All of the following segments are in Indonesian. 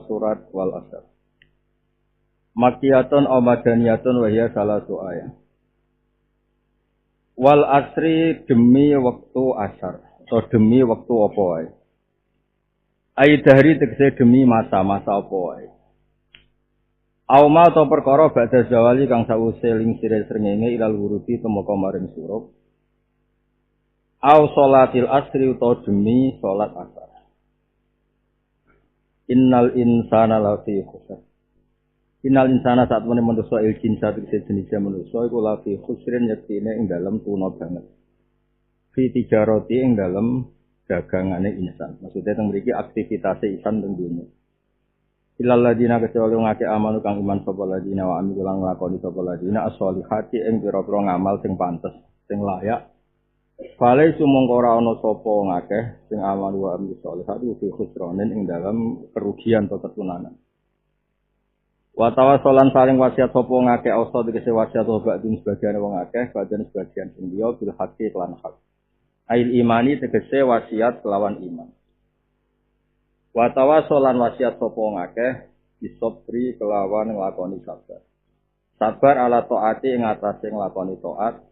Surat wal asr. Makkiyatun aw madaniyatun wa hiya salatu ayat. Wal asri demi waktu asar atau demi waktu apa wae. Ai dahri tegese demi masa-masa apa wae. Aw ma to perkara badha zawali kang sawise lingsire srengenge ilal wuruti temeka maring surup. Aw salatil asri utawa demi salat asar. Innal insana lafi khusr. Innal insana saat meneh manusa il jinsa tegese jenis manusa iku lafi khusrin yektine ing dalem tuna banget. Fi tijarati ing dalem dagangane insan. Maksudnya teng mriki aktivitas insan teng dunya. Ilal ladina kecuali ngake amanu kang iman sapa ladina wa amilu lan nglakoni sapa ladina as-sholihati ing pira-pira ngamal sing pantes, sing layak. Fale sumangka ora ana sapa ngakeh sing amal wa amil sholihati fi khusranin ing dalam kerugian atau ketunanan. Wa tawassalan saling wasiat sapa ngakeh ausa tegese wasiat ba'dun sebagian wong akeh, badan sebagian sing liya bil haqqi lan hak. Ail imani tegese wasiat kelawan iman. Wa tawassalan wasiat sapa ngakeh bisobri kelawan nglakoni sabar. Sabar ala taati ing atase nglakoni taat.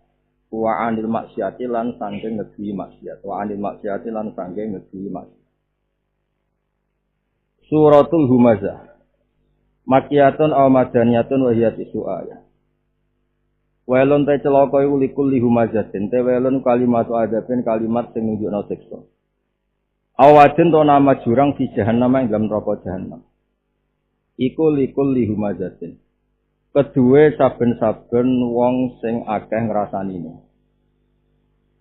Wa anil maksiati lan sangking negeri maksiat. Wa anil maksiati lan sangking negeri maksiat. Suratul Humazah. Makkiyatun aw madaniyatun wa hiya tisu ayat. Welon te celaka iku likul li humazatin. Te welon kalimatu adabin kalimat sing nunjukna siksa. Awadin to nama jurang fi jahannam ing dalam neraka jahannam. Iku likul li humazatin. Kedue saben-saben wong sing akeh ngrasani.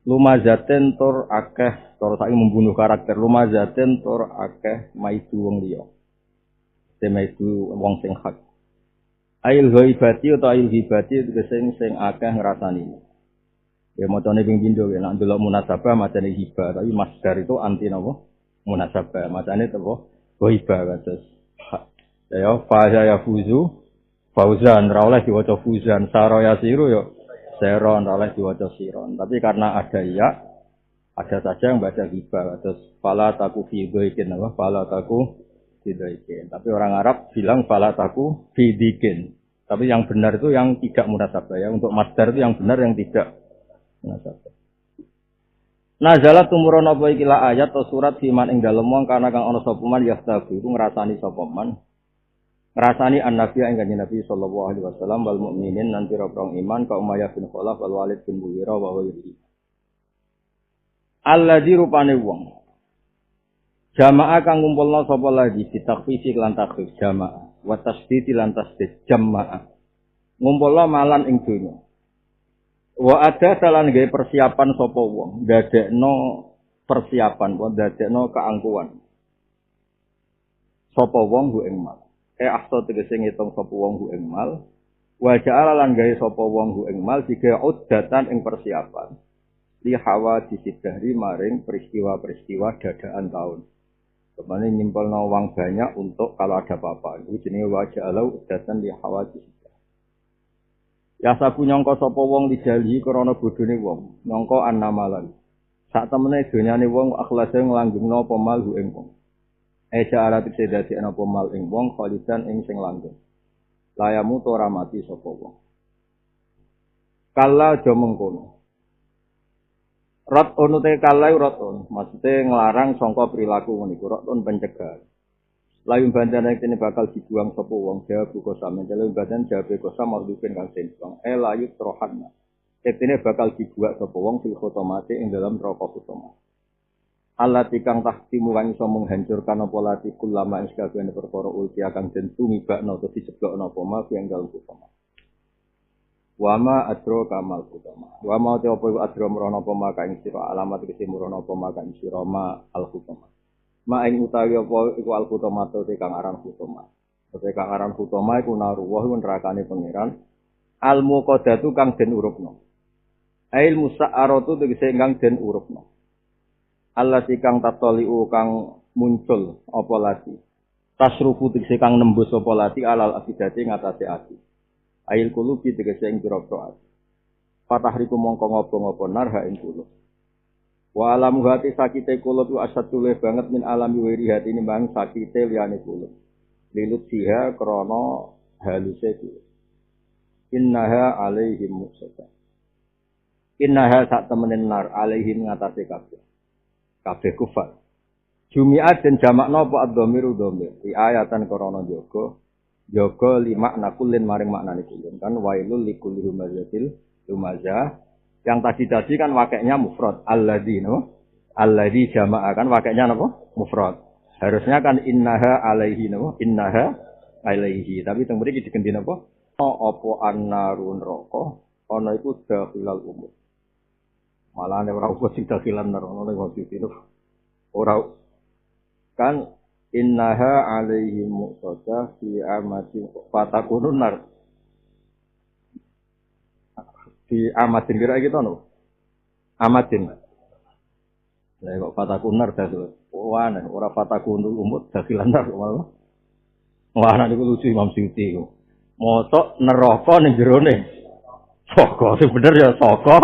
Lumazaten tur akeh tur saiki membunuh karakter. Lumazaten tur akeh maidu wong liya. Semaidu wong sing hak. Ail ghaibati utawa ail hibati sing akeh ngrasani. Ya macane ping pindho nek ndelok munasabah macane hibah, tapi masdar itu anti napa? Munasabah. Macane apa? Ghaibah kados. Ya fa ya fuzu Fauzan, ora oleh diwaca Fuzan, Saraya Siru yo Seron, ora oleh diwaca Siron. Tapi karena ada ya, ada saja yang baca hibah. Terus fala taku fidikin apa? Fala taku fidikin. Tapi orang Arab bilang fala taku fidikin. Tapi yang benar itu yang tidak munasabah ya. Untuk masdar itu yang benar yang tidak munasabah. Nazalat tumurun apa iki la ayat atau surat fiman ing dalem wong kana kang ana sapa man yastabi iku ngrasani sapa man. Ngrasani an-nabi ing kanjeng Nabi sallallahu alaihi wasallam wal mukminin nanti robrong iman ka Umayyah bin Khalaf wal Walid bin Mughirah wa wiri. Alladzi rupane wong jamaah kang ngumpulna sapa lagi ditakfisi lan takhfif jamaah wa tasdid lan tasdid jamaah ngumpulna malan ing donya. Wa ada salan gawe persiapan sapa wong ndadekno persiapan wa ndadekno keangkuhan sapa wong ku ing mal. Ahsa tegese ngitung sapa wong ku ing mal wa ja'ala lan gawe sapa wong ku ing mal digawe uddatan ing persiapan li hawa disidari maring peristiwa-peristiwa dadaan tahun. Kemane nyimpulno uang banyak untuk kalau ada apa-apa. Iku jenenge wa ja'ala uddatan li hawa disidari. Ya sabu nyangka sapa wong dijali krana bodhone wong, nyangka annamalan. Sak temene donyane wong akhlase nglanggengno apa mal ku ing wong. Eja alat dadi ana apa mal ing wong khalidan ing sing langgeng. Layamu to ora mati sapa wong. Kala aja mengkono. Ratun te kala ratun, maksude nglarang sangka perilaku niku ratun pencegahan. Layu bandane kene bakal dibuang sapa wong jawab buka sampe layu badan jawab kosa mardupin kang sensong. Layu trohanna. Ketine bakal dibuat sapa wong fil khotomate ing dalam neraka khotomah. Allah tikang tahtimu kang iso menghancurkan apa lati kulama ing sakabehane perkara ulti kang den tumibakno utawa diseblokno apa ma yang dalem utama. Wa ma adro kamal utama. Wa ma te apa iku adro merono apa ma kang sira alamat iki merono apa ma kang sira ma al utama. Ma ing utawi apa iku al utama te kang aran utama. Te kang aran utama iku naruwah nerakane pangeran al muqaddatu kang den urupno. Ail musa'aratu tegese kang den urupno. Allah kang tatoliu kang muncul apa lati. Tasrufu tegese kang nembus apa lati alal afidati ngatasé ati. Ail kulubi tegese ing pira-pira ati. Fatahriku mongko ngopo-ngopo narha ing kulub. Wa alam hati sakite kulub asatule banget min alami wiri hati nimbang sakite liyane kulub. lilut siha krana haluse kuwi. Innaha alaihim muqsadah. Innaha sak temenin nar alaihim ngatasi kabeh. Kabeh kufar. Jumi'at dan jamak napa ad-dhamiru dhamir. Di ayatan krana jaga lima nakulin maring maknane kulin kan wailul likulli humazatil lumazah. Yang tadi kan wakeknya mufrad alladzi no. Alladzi jama'a kan wakeknya napa? Mufrad. Harusnya kan innaha alaihi no. Innaha alaihi. Tapi teng mriki diganti napa? Apa annarun roko ana iku dakhilal umur. Malah nek ora usah sing dakhilan neraka nek wong itu. Ora kan innaha alaihim muqtada fi amatin fatakunun nar. Di amatin kira gitu no. Amatin. Lah kok fatakun nar dasul. Wah, ora fatakunul umut dakhilan nar malah. Wah, nek iku lucu Imam Suyuti iku. Mosok neraka ning jerone. Saka sing bener ya saka.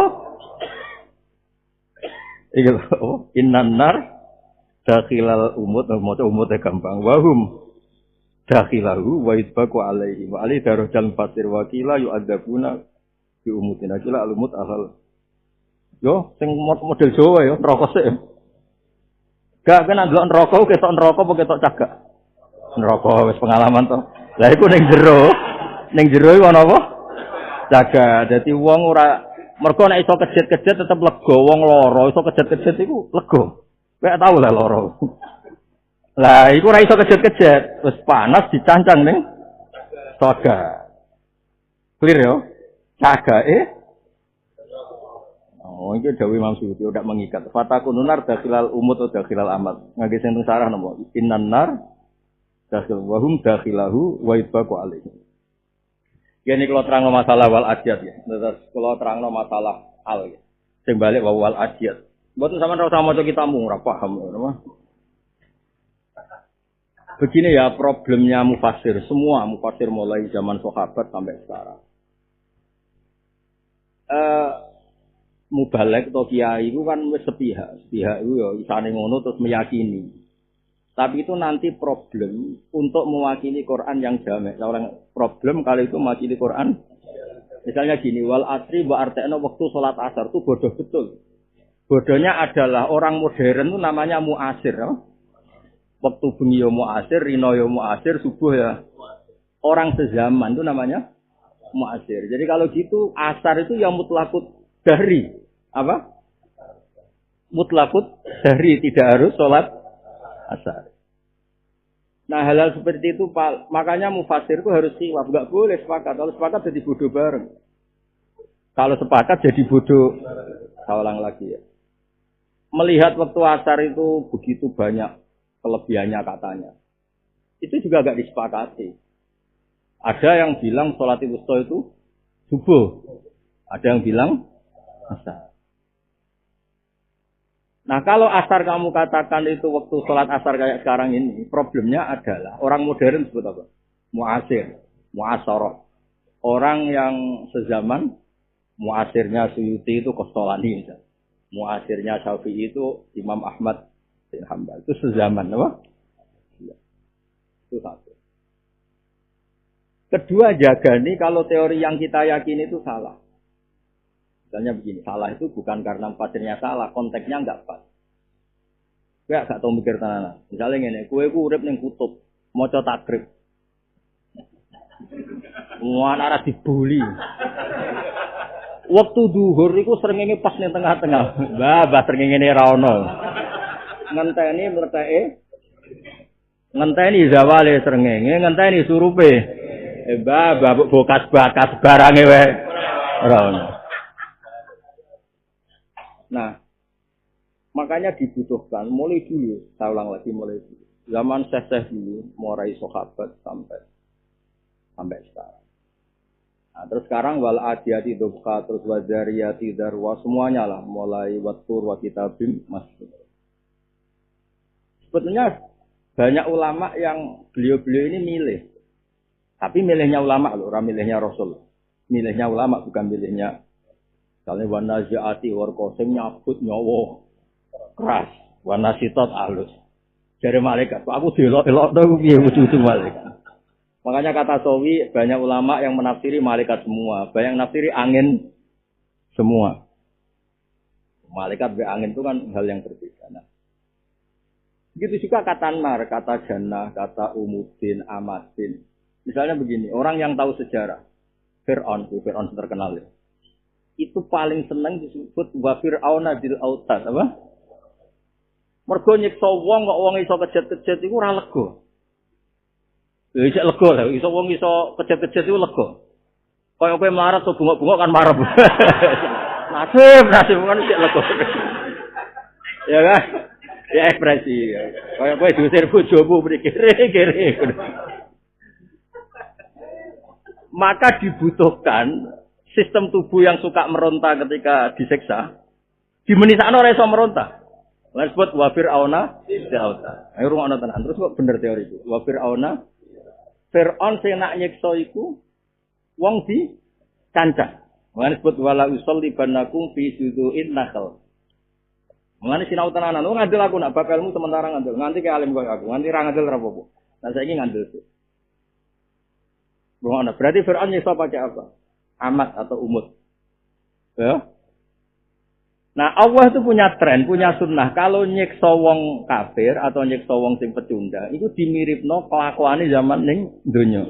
Iki lho, innan nar dakhilal umut, maca umute gampang. Wahum dakhilahu wa itbaqu alaihi wa ali darajal fasir wakila yu'adzabuna bi umutin akila alumut ahal. Yo sing model Jawa ya neraka sik. Gak kena ndelok neraka ketok neraka apa ketok cagak. Neraka wis pengalaman to. Lah iku ning jero. Ning jero iku ana apa? Cagak. Dadi wong ora mergo nek iso kejet-kejet tetep lega, wong lara iso kejet-kejet iku lega. Kayak tau lah lara. Lah iku ora iso kejet-kejet, wis panas dicancang ning soga. Clear yo? Cagake. Oh, iki dawuh Imam Suyuti udah mengikat. Fatakun nar dakhilal umut atau dakhilal amat. Ngangge sing teng sarah napa? Innan nar dakhil wa hum dakhilahu wa itbaqu alaihi. Ini kalau terang masalah wal adiyat ya. Terus kalau terang masalah al ya. Sing balik wal adiyat. Mboten sampean ora usah maca kitamu ora paham ya. Begini ya problemnya mufassir. Semua mufassir mulai zaman sahabat sampai sekarang. Mubalek atau kiai itu kan wis sepihak. Sepihak itu ya isane ngono terus meyakini. Tapi itu nanti problem untuk mewakili Quran yang jamek. Orang problem kali itu mewakili Quran. Misalnya gini, wal asri wa arta'na waktu salat asar itu bodoh betul. Bodohnya adalah orang modern itu namanya muasir. Ya? Waktu bengi ya muasir, rino ya muasir, subuh ya. Orang sezaman itu namanya muasir. Jadi kalau gitu asar itu yang mutlakut dari apa? Mutlakut dari tidak harus sholat asar. Nah hal-hal seperti itu makanya mufasir itu harus siwab. Enggak boleh sepakat. Kalau sepakat jadi bodoh bareng. Kalau sepakat jadi bodoh. Saya ulang lagi ya. Melihat waktu asar itu begitu banyak kelebihannya katanya. Itu juga enggak disepakati. Ada yang bilang sholat wusta itu subuh. Ada yang bilang asar. Nah kalau asar kamu katakan itu waktu sholat asar kayak sekarang ini, problemnya adalah orang modern sebut apa? Muasir, muasoroh. Orang yang sezaman, muasirnya Suyuti itu Qastolani misalnya. Muasirnya Syafi'i itu Imam Ahmad bin Hanbal. Itu sezaman, apa? Itu satu. Kedua, jaga nih kalau teori yang kita yakini itu salah. Misalnya begini, salah itu bukan karena pasirnya salah, konteksnya enggak pas. Kowe gak tau mikir tenanan. Misalnya ngene, kowe ku urip ning kutub, maca takrib. Wah, ora dibuli. Waktu duhur iku srengenge pas ning tengah-tengah. Mbah srengenge ra ono. Ngenteni mleteke. Ngenteni zawale srengenge, ngenteni surupe. Mbah bokas-bakas barange wae. Ora ono. Nah, makanya dibutuhkan mulai dulu, saya ulang lagi mulai dulu. Zaman Syekh dulu, mulai sahabat sampai sekarang. Nah, terus sekarang wal adiyati dubqa, terus wajariyati darwa, semuanya lah, mulai wattur wa kitabim masuk. Sebetulnya banyak ulama yang beliau-beliau ini milih. Tapi milihnya ulama loh, orang milihnya Rasul. Milihnya ulama bukan milihnya. Misalnya wanaziati warqasim nyabut nyawa keras, wanasitot alus. Dari malaikat, aku delok-delok to piye wujudu malaikat. Makanya kata Sawi banyak ulama yang menafsiri malaikat semua, banyak yang menafsiri angin semua. Malaikat be angin itu kan hal yang berbeda. Nah, begitu juga kata nar, kata jannah, kata umudin, amadin. Misalnya begini, orang yang tahu sejarah Fir'aun terkenal ya. Itu paling senang disebut wa fir'auna bil autad, apa? Mergo nyiksa wong kok wong iso kejet-kejet iku ora lega. Ya isih lega lho, iso wong iso kejet-kejet iku lega. Kaya kowe melarat to bungok-bungok kan marep. Nasib kan isih lega. Ya kan? Ya ekspresi. Kaya kowe diusir bojomu mriki kere. Maka dibutuhkan sistem tubuh yang suka meronta ketika disiksa. Dimenisakno ora iso meronta. Lan sebut wa fir'auna Fir'auna. Ayo rungokno tenan. Terus kok bener teori itu. Wa fir'auna Fir'aun sing nak nyiksa iku wong di cancang. Lan sebut wala usolli banakum fi sudu'in nakhl. Mengani sinau tenanan, ngandel aku nak bab ilmu sementara ngandel. Nganti ke alim koyo aku, nganti ra ngandel ra apa-apa. Nah saiki ngandel sih. Rungokno. Berarti Fir'aun nyiksa pakai apa? Amat atau umut. Ya. Nah, Allah itu punya tren, punya sunnah. Kalau nyiksa wong kafir atau nyiksa wong sing pecundang, itu dimiripno kelakuane zaman ning donya.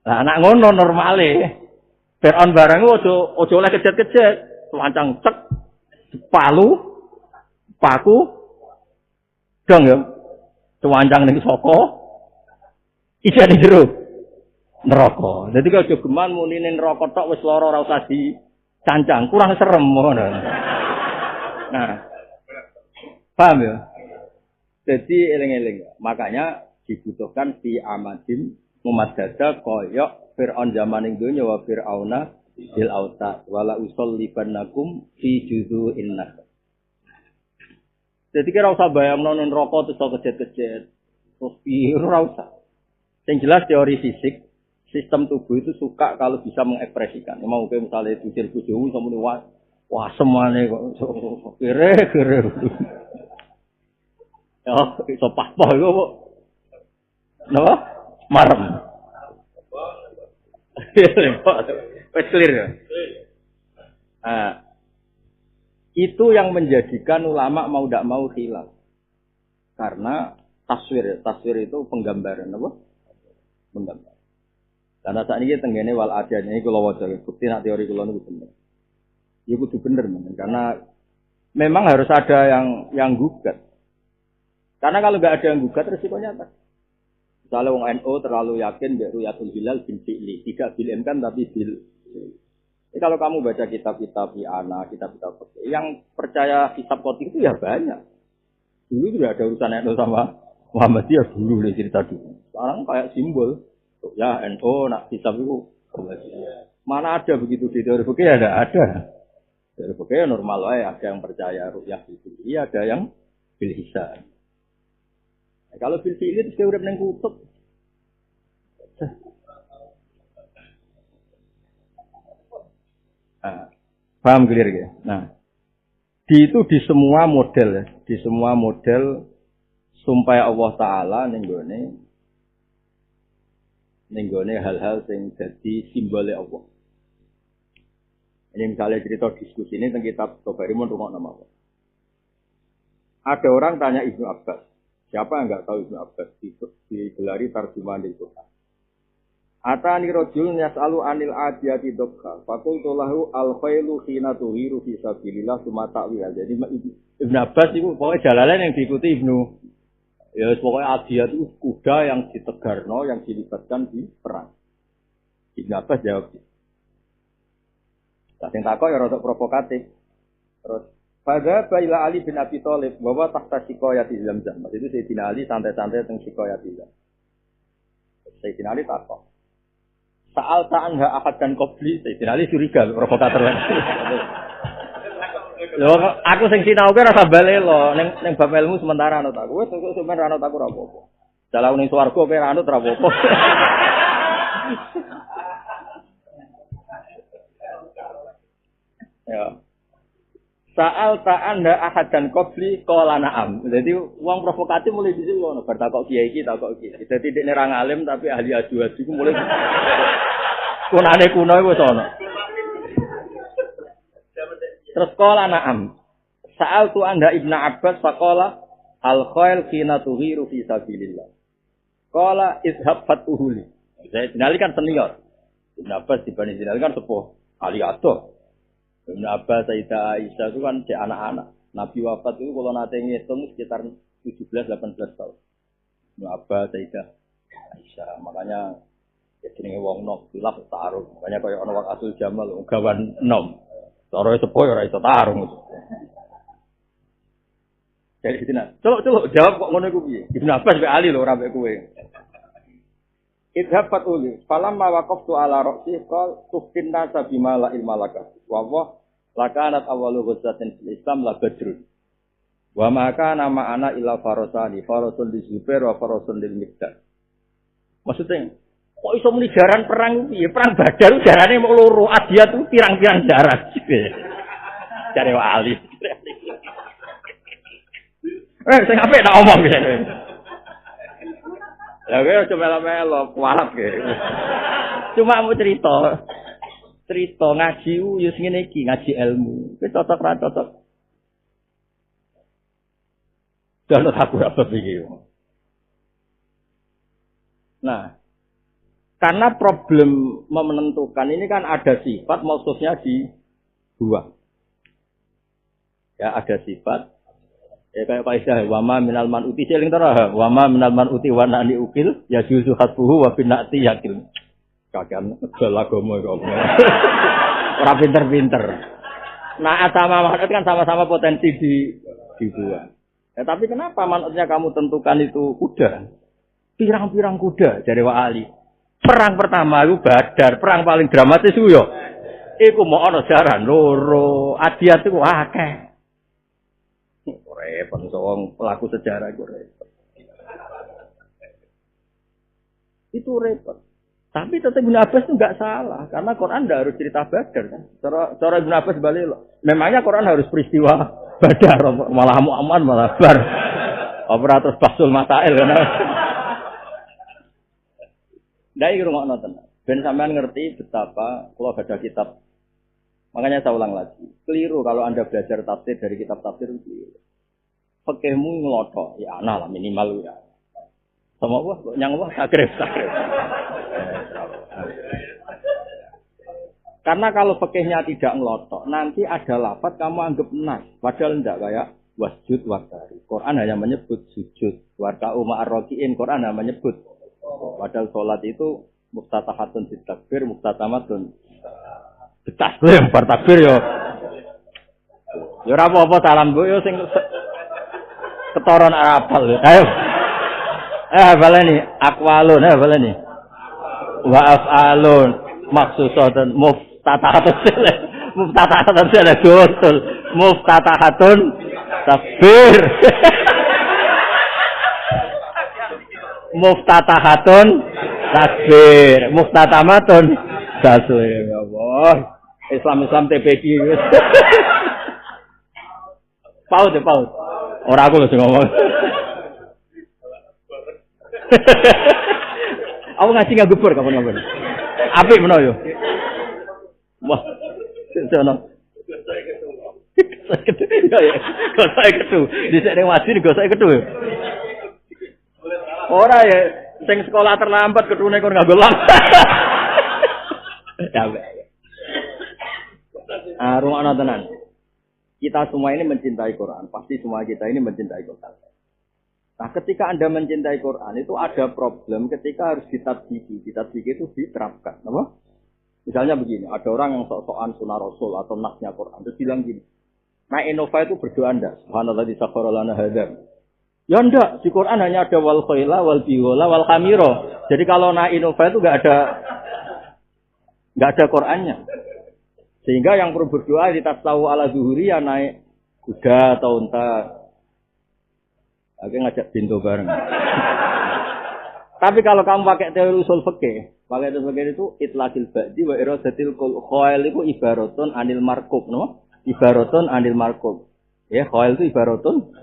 Lah anak ngono normale. Fir'aun barang ojo oleh kejet-kejet, lancang cek, paku, dong ya. Cuancang ning saka ijane jero neraka. Dadi kok aja geman muni ning neraka tok wis lara ora usah cancang, kurang serem ngono. Nah, paham ya? Jadi eling-eling. Makanya dibutuhkan fi amadin mumaddada koyok Fir'aun zaman ing donya wa fir'auna bil autad wala usollibannakum fi juzu'in nas. Jadi kira usah bayangno ning neraka terus kejet-kejet. Terus piye ora usah. Yang jelas teori fisik sistem tubuh itu suka kalau bisa mengekspresikan. Mau kayak misalnya diusir bojomu sama muni wah semane kok kere. Ya, iso papoh iku kok. Napa? Marem. Wes clear ya. Nah, itu yang menjadikan ulama mau tidak mau khilaf. Karena taswir itu penggambaran apa? Penggambaran. Karena saat ini tenggene wal adanya ini kalau wajar bukti nak teori kalau itu benar. Ya kudu bener men. Karena memang harus ada yang gugat. Karena kalau nggak ada yang gugat resikonya apa? Misalnya wong NU terlalu yakin biar ruyatul hilal bil fi'li, tidak bil imkan tapi bil. Jadi kalau kamu baca kitab-kitab Iana, kitab-kitab yang percaya kitab kotik itu ya banyak. Dulu juga ada urusan NU sama Muhammadiyah dulu cerita dulu. Sekarang kayak simbol. Ya NU nak kitab itu mana ada begitu di teori fikih ada. Teori fikih normal wae ada yang percaya ru'yah itu. Iya ada yang bil hisab. Nah, kalau bil fi'il itu udah meneng kutub. Nah, paham clear ya? Nah, di semua model ya, di semua model sumpah Allah Taala nenggone hal-hal yang jadi simbolnya Allah. Ini misalnya cerita diskusi ini tentang kitab Tabari Rungok nama Allah. Ada orang tanya Ibnu Abbas. Siapa yang enggak tahu Ibnu Abbas? Digelari tarjumaan di Quran. Atani rajul yas'alu anil adiyati dokha. Faqultu lahu al-khailu khina tuhiru fi sabilillah summa ta'wil. Jadi Ibnu Abbas itu pokoknya jalalan yang diikuti Ibnu. Ya pokoknya adiyat itu kuda yang ditegarno, yang dilibatkan di perang. Ibnu Abbas jawab. Sing takok ya rada provokatif. Terus pada Baila Ali bin Abi Thalib bahwa tahta sikoyati Zamzam. Maksud itu Sayyidina Ali santai-santai teng sikoyati Zamzam. Sayyidina Ali takok. Saal ta'anha ahad dan qabli. Sayyidina Ali curiga provokator lagi. Lho aku sing sinau ki rasa bali lho ning bab ilmu sementara anut aku. Wis kok semen anut aku ora apa-apa. Dalau ning swarga kowe anut ora apa-apa. Ya. Sa'al ta'anda ahad dan qabli qala na'am. Jadi wong provokatif mulai dhisik ngono, bar takok kiai iki takok iki. Dadi nek ora ngalim tapi ahli aju-aju ku mulai kunane kuno wis ana. Terus qala na'am. Sa'al tu anda Ibnu Abbas faqala al-khail qina tughiru fi sabilillah. Qala izhab fatuhuli. Saya dinali kan senior. Ibnu Abbas dibanding dinali kan sepuh ali adoh. Ibnu Abbas, Sayyidah Aisyah itu kan cek anak-anak. Nabi wafat itu kalau nanti ngitung sekitar 17-18 tahun. Ibnu Abbas, Sayyidah Aisyah. Makanya ya jenenge wong nom, khilaf tarung. Makanya kaya ana wong Asul Jamal gawan nom. Cara sepo ora iso tarung. Jadi dina. Celuk jawab kok ngono iku piye? Ibnu Abbas mek ali lho ora mek kowe. Idhab fatuli, falamma waqaftu ala ra'si qal tufinna sabima la ilma laka. Wa wa lakanat awwalu ghazzatin fil Islam la badrun. Wa ma kana ma'ana illa farasani, farasul li Zubair wa farasul lil Miqdad. Maksudnya, kok iso muni jaran perang piye? Perang Badar jarane mok loro, Adia tuh pirang-pirang jaran. Jare wali. Sing apik tak omong piye. Ya gue coba melo kualat ke. Cuma mau cerita ngaji yo sing ngene iki, ngaji ilmu. Wis cocok ra cocok. Jangan aku apa iki. Nah, karena problem menentukan ini kan ada sifat maksudnya di dua. Ya ada sifat. Ya kayak kaidah wama minal manuti seling tara wama minal manuti wa nani ukil ya juzu hatbuhu wa binati yakil kakean agama kok ora pinter-pinter. Nah sama manut kan sama-sama potensi di dua. Ya, tapi kenapa manutnya kamu tentukan itu kuda? Pirang-pirang kuda dari Wa Ali. Perang pertama itu Badar, perang paling dramatis itu yo. Iku mau ana jaran loro, Adiat iku akeh. Repot wong pelaku sejarah itu repot. Itu repot. Tapi tetap Ibnu Abbas itu enggak salah karena Quran enggak harus cerita Badar kan. Cara Ibnu Abbas balik loh. Memangnya Quran harus peristiwa Badar malah Muhammad malah bar. Operator Basul Masail kan. Ndak iki rungokno tenan. Ben sampean ngerti betapa kula baca kitab. Makanya saya ulang lagi. Keliru kalau Anda belajar tafsir dari kitab tafsir itu keliru. Fikihmu ngelotok, ya ana lah minimal ya. Sama apa? Nyang apa? Sakrif. Karena kalau fikihnya tidak ngelotok, nanti ada lafaz kamu anggap nas. Padahal enggak kayak wasjud wakari. Quran hanya menyebut sujud. Warka'u ma'arroki'in. Quran hanya menyebut. Padahal sholat itu muftatahatun bitakbir, muftatamatun. Betaslim, bertakbir yo. Yo ora apa-apa salam bu yo sing ketoron apal. Ayo. Baleni aqwalun, baleni. Wa af'alun maksusatun muftatahatun. Muftatahatun betul. Muftatahatun takbir. Muftatahatun takbir. Muftatamatun tasbih. Ya Allah. Islam TPD. Paut. Ora aku lho sing ngomong. Aku ngaji enggak gubur kapan-kapan. Apik meno yo. Wah. Sono. Kok saya ketu. Dhisik ning wajib kok saya ketu. Ora ya sing sekolah terlambat ketune kon nganggo lamp. Ya. Rumah tenan. Kita semua ini mencintai Quran. Pasti semua kita ini mencintai Quran. Nah, ketika Anda mencintai Quran, itu ada problem ketika harus ditadbiki. Ditadbiki itu diterapkan. Apa? Misalnya begini, ada orang yang sok-sokan sunnah Rasul atau nasnya Quran. Terus bilang gini, nah Innova itu berdoa Anda. Subhanallah di safarolana hadam. Ya enggak, di Quran hanya ada wal khayla, wal bihola, wal khamiro. Jadi kalau nah Innova itu enggak ada Qurannya. Sehingga yang perlu berdoa di tasawuf ala zuhuri ya naik kuda atau unta. Akhirnya ngajak pintu bareng. Tapi kalau kamu pakai teori usul fikih, itu itlaqil ba'di wa iradatil khail itu ibaratun anil markub, no? ibaratun anil marqub. Ya, khail itu ibaratun.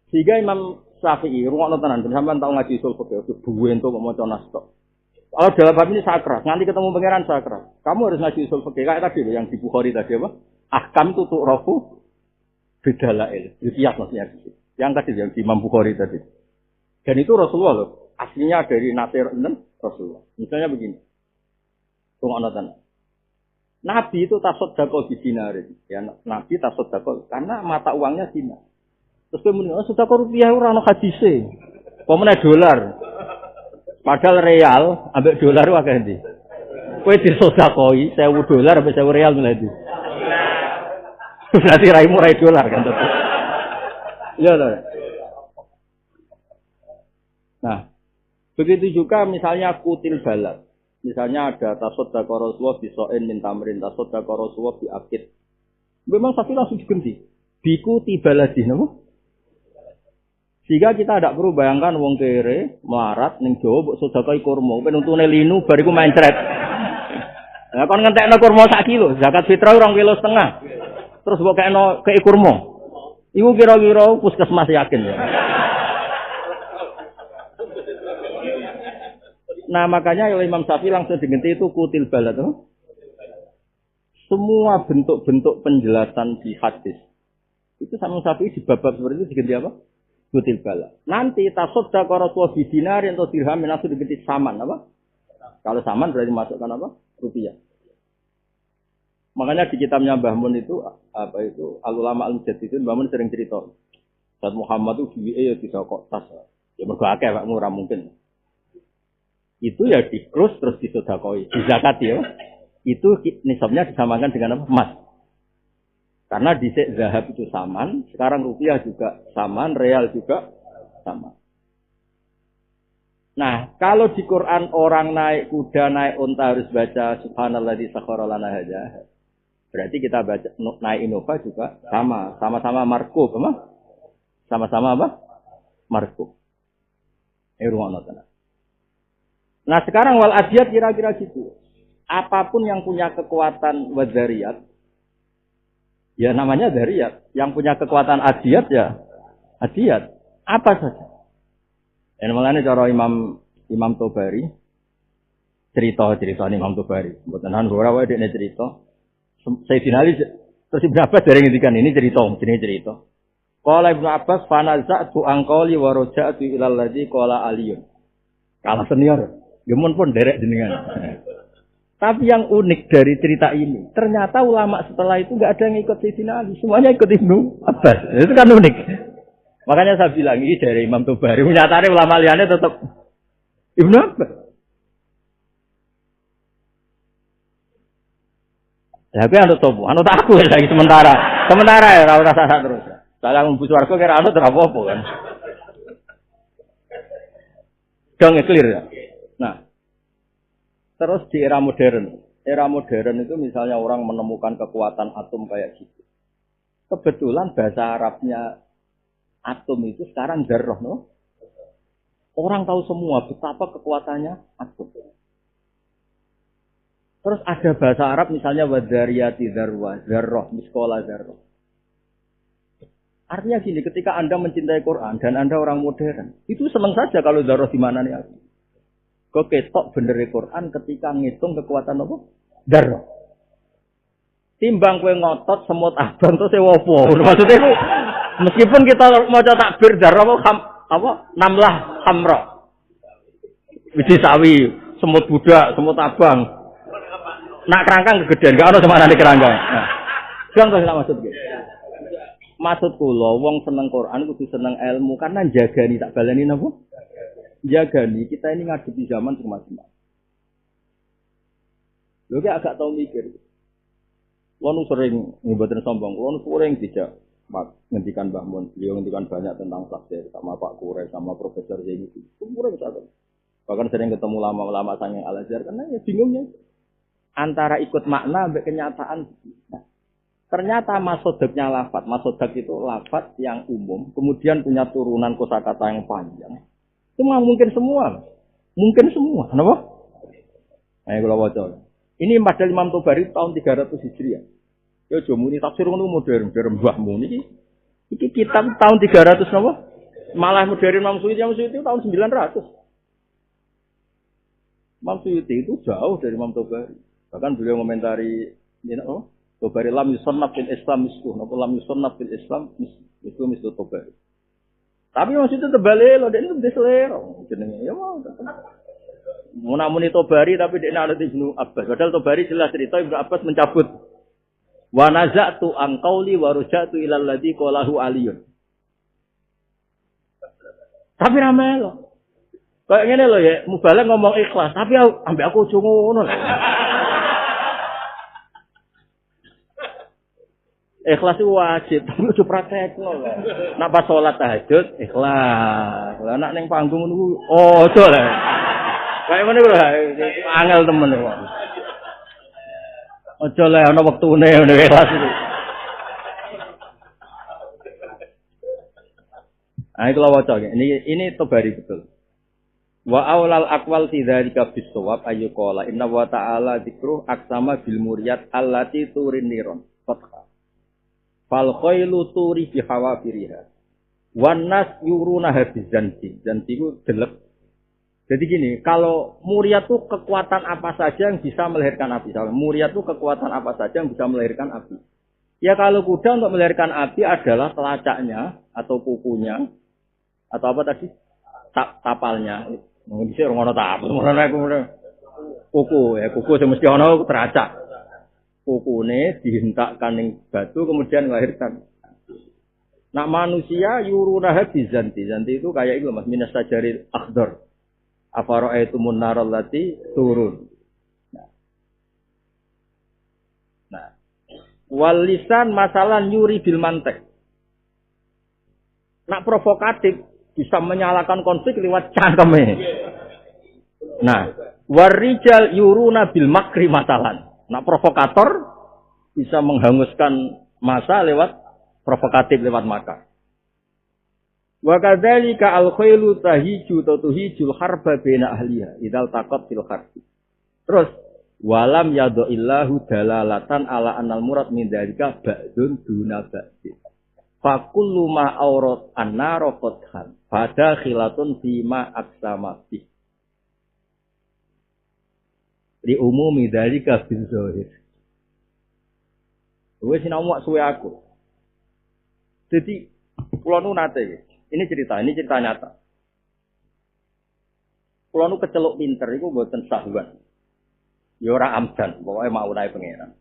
Sehingga Imam Syafi'i, rungokno tenan, sampean tau ngaji usul fikih, buwe entuk kok maca nas tok. Kalau dalam bab ini saya keras, nanti ketemu pangeran saya keras. Kamu harus ngaji usul fikih kayak tadi yang di Bukhari tadi apa? Ahkam tutuk rofu bidalail. Itu kias maksudnya. Yang tadi yang di Imam Bukhari tadi. Dan itu Rasulullah loh. Aslinya dari Nasir dan Rasulullah. Misalnya begini. Tunggu nonton. Nabi itu tasoddaqo di dinarin. Ya, Nabi tasoddaqo karena mata uangnya dinar. Terus kemudian sedekah rupiah ora ono hadise. Pemene dolar. Padahal real ambek dolar wae ndi. Kowe disodakoi 1000 dolar ambek 1000 real milih ndi. Berarti raimu rai dolar kan tetep. Iya toh. Nah, begitu juga misalnya kutil balad. Misalnya ada tasoddaqo Rasulullah bi so'in min tamrin, tasoddaqo Rasulullah bi akid. Memang pasti langsung diganti. Biku tibaladih napa? Sehingga kita tidak perlu bayangkan wong kere melarat ning Jawa mbok sedekah kurma, ben untune linu bariku mencret. Lah kon ngentekno kurma 1 kilo, zakat fitrah 2,5 kilo. Terus mbok kekno kei kurma. Iku kira-kira puskesmas yakin ya. Nah, makanya Imam Syafi'i langsung digenti itu kutil balad. Semua bentuk-bentuk penjelasan di hadis. Itu sama Syafi'i di bab-bab seperti itu diganti apa? Kutil balad. Nanti tasoddaq Rasulullah bi dinarin atau dirham langsung diganti saman apa? Kalau saman berarti masukkan apa? Rupiah. Makanya di kitabnya Mbah Mun itu apa itu Al-Ulama Al-Mujaddidin Mbah Mun sering cerita. Saat Muhammad itu duwe ya bisa kok tas. Ya mergo akeh Pak murah mungkin. Itu ya dikrus terus disodakoi, dizakat ya. Itu nisabnya disamakan dengan apa? Emas. Karena dhisik zahab itu saman, sekarang rupiah juga saman, real juga sama. Nah, kalau di Quran orang naik kuda, naik unta harus baca subhanalladzi sakhkhara lana hadza. Berarti kita baca naik Innova juga sama, sama-sama markub, apa? Sama-sama apa? Markub. Ruang nonton. Nah sekarang wal adiyat kira-kira gitu. Apapun yang punya kekuatan wadariyat, ya namanya dariyat. Yang punya kekuatan adiyat ya adiyat. Apa saja. Yang mulanya cara Imam Tobari cerita Imam Tobari. Bukan ora wae dekne cerita. Sayyidina Ali terus Ibnu Abbas dari ngendikan ini cerita. Qala Ibnu Abbas fanaza'tu anqali wa raja'tu ila allazi qala Aliyun. Kalah senior. Gemun pun derek jenengan. Tapi yang unik dari cerita ini, ternyata ulama setelah itu nggak ada yang ikut Sayyidina Ali, semuanya ikut Ibnu Abbas. Itu kan unik. Makanya saya bilang ini dari Imam Tobari, nyatanya ulama liane tetap Ibnu Abbas. Ya, tapi anut aku lagi sementara ya, ora rasa terus. Saya mlebu swarga kira anut ora apa-apa kan. Dong clear ya. Nah, terus di era modern itu misalnya orang menemukan kekuatan atom kayak gitu. Kebetulan bahasa Arabnya atom itu sekarang dzarrah, no? Orang tahu semua betapa kekuatannya atom. Terus ada bahasa Arab misalnya wadariyati dzarrah, miskola dzarrah. Artinya gini, ketika Anda mencintai Quran dan Anda orang modern, itu senang saja kalau dzarrah di mana nih aku. Kok ketok bener Quran ketika ngitung kekuatan apa? Dzarrah. Timbang kowe ngotot semut abang terus wopo. Maksudnya itu meskipun kita maca takbir dzarrah apa? Namlah hamra. Wiji sawi, semut budak, semut abang. Nak kerangkang kegedean, gak ono semanane kerangkang. Nah. Jang to tak maksud iki. Maksud kula wong seneng Quran kudu seneng ilmu karena jagani tak baleni napa? Jagani kita ini ngadepi zaman macam-macam. Lho ki agak tau mikir. Wong sering mboten sombong, wong sering dijak ngendikan Mbah Mun, beliau ngendikan banyak tentang tafsir sama Pak Kure sama Profesor Zaini itu. Umure satu. Bahkan sering ketemu ulama-ulama sange Al-Azhar karena ya bingungnya antara ikut makna sampai kenyataan. Nah, ternyata masodaknya lafaz. Masodak itu lafaz yang umum, kemudian punya turunan kosakata yang panjang. Itu memang mungkin semua. Mungkin semua. Kenapa? Ayo kalau wajar. Ini padahal Imam Tobari tahun 300 Hijriah. Ya aja muni tafsir ngono modern mbahmu niki. Iki kitab tahun 300 napa? Malah modern Imam Suyuti itu tahun 900. Imam Suyuti itu jauh dari Imam Tobari. Bahkan beliau komentari Tobari lam yusannaf fil Islam mislu, napa lam yusannaf fil Islam mislu Tobari. Tapi maksudnya terbalik loh, dia itu selera. Jenenge ya mau. Munamuni Tobari tapi dia ada di Ibnu Abbas. Padahal Tobari jelas cerita Ibnu Abbas mencabut. Wa naza'tu an qauli wa ruja'tu ila alladhi qalahu Aliyun. Tapi rame loh. Kayak ngene loh ya, mubalek ngomong ikhlas, tapi ambek aku aja ngono. Ikhlas itu wajib, tapi aja praktekno lho. Nak pas salat tahajud ikhlas. Lah nak ning panggung niku ojo lah. Kayak ngene lho, angel temen kok. Ojo lah ana wektune ngene ikhlas itu. Ah iki lho waca ini Tobari betul. Wa aulal aqwal fi dzalika bisawab ayu qala inna wa ta'ala dzikru aqsama bil muriyat allati turin niron fatha fal khailu turi fi hawafiriha wan nas yuruna habizanti zanti itu delep. Jadi gini, kalau muriyat itu kekuatan apa saja yang bisa melahirkan api. Muriyat itu kekuatan apa saja yang bisa melahirkan api. Ya kalau kuda untuk melahirkan api adalah telacaknya atau kukunya atau apa tadi? Tapalnya. Mungkin sih orang tapal, kuku ya kuku semesti ono teracak. Kukune dihentakkan ning batu kemudian melahirkan. Nak manusia yuruna habizanti. Zanti itu kayak itu Mas minas sajaril akhdar. Afara'aitumun naral lati turun. Nah. Wal lisan masalan yuri bil mantek. Nak provokatif bisa menyalakan konflik lewat cangkeme. Nah, warijal yuruna bil makri matalan. Nah, provokator bisa menghanguskan masa lewat provokatif lewat makar. Wa kadzalika al khailu tahiju tuhijul harba baina ahliha idzal taqat fil harbi. Terus walam yadillahu dalalatan ala anal murad min dzalika ba'dun duna ba'din. Fakullu ma aurat an-nara qadhan pada khilatun fima aqsama fi li umumi dzalika bil zahir. Wes sinau mak suwe aku. Jadi kula nu nate ini cerita nyata. Kula nu keceluk pinter iku mboten sahwan. Ya ora amdan, pokoke mau nae pangeran.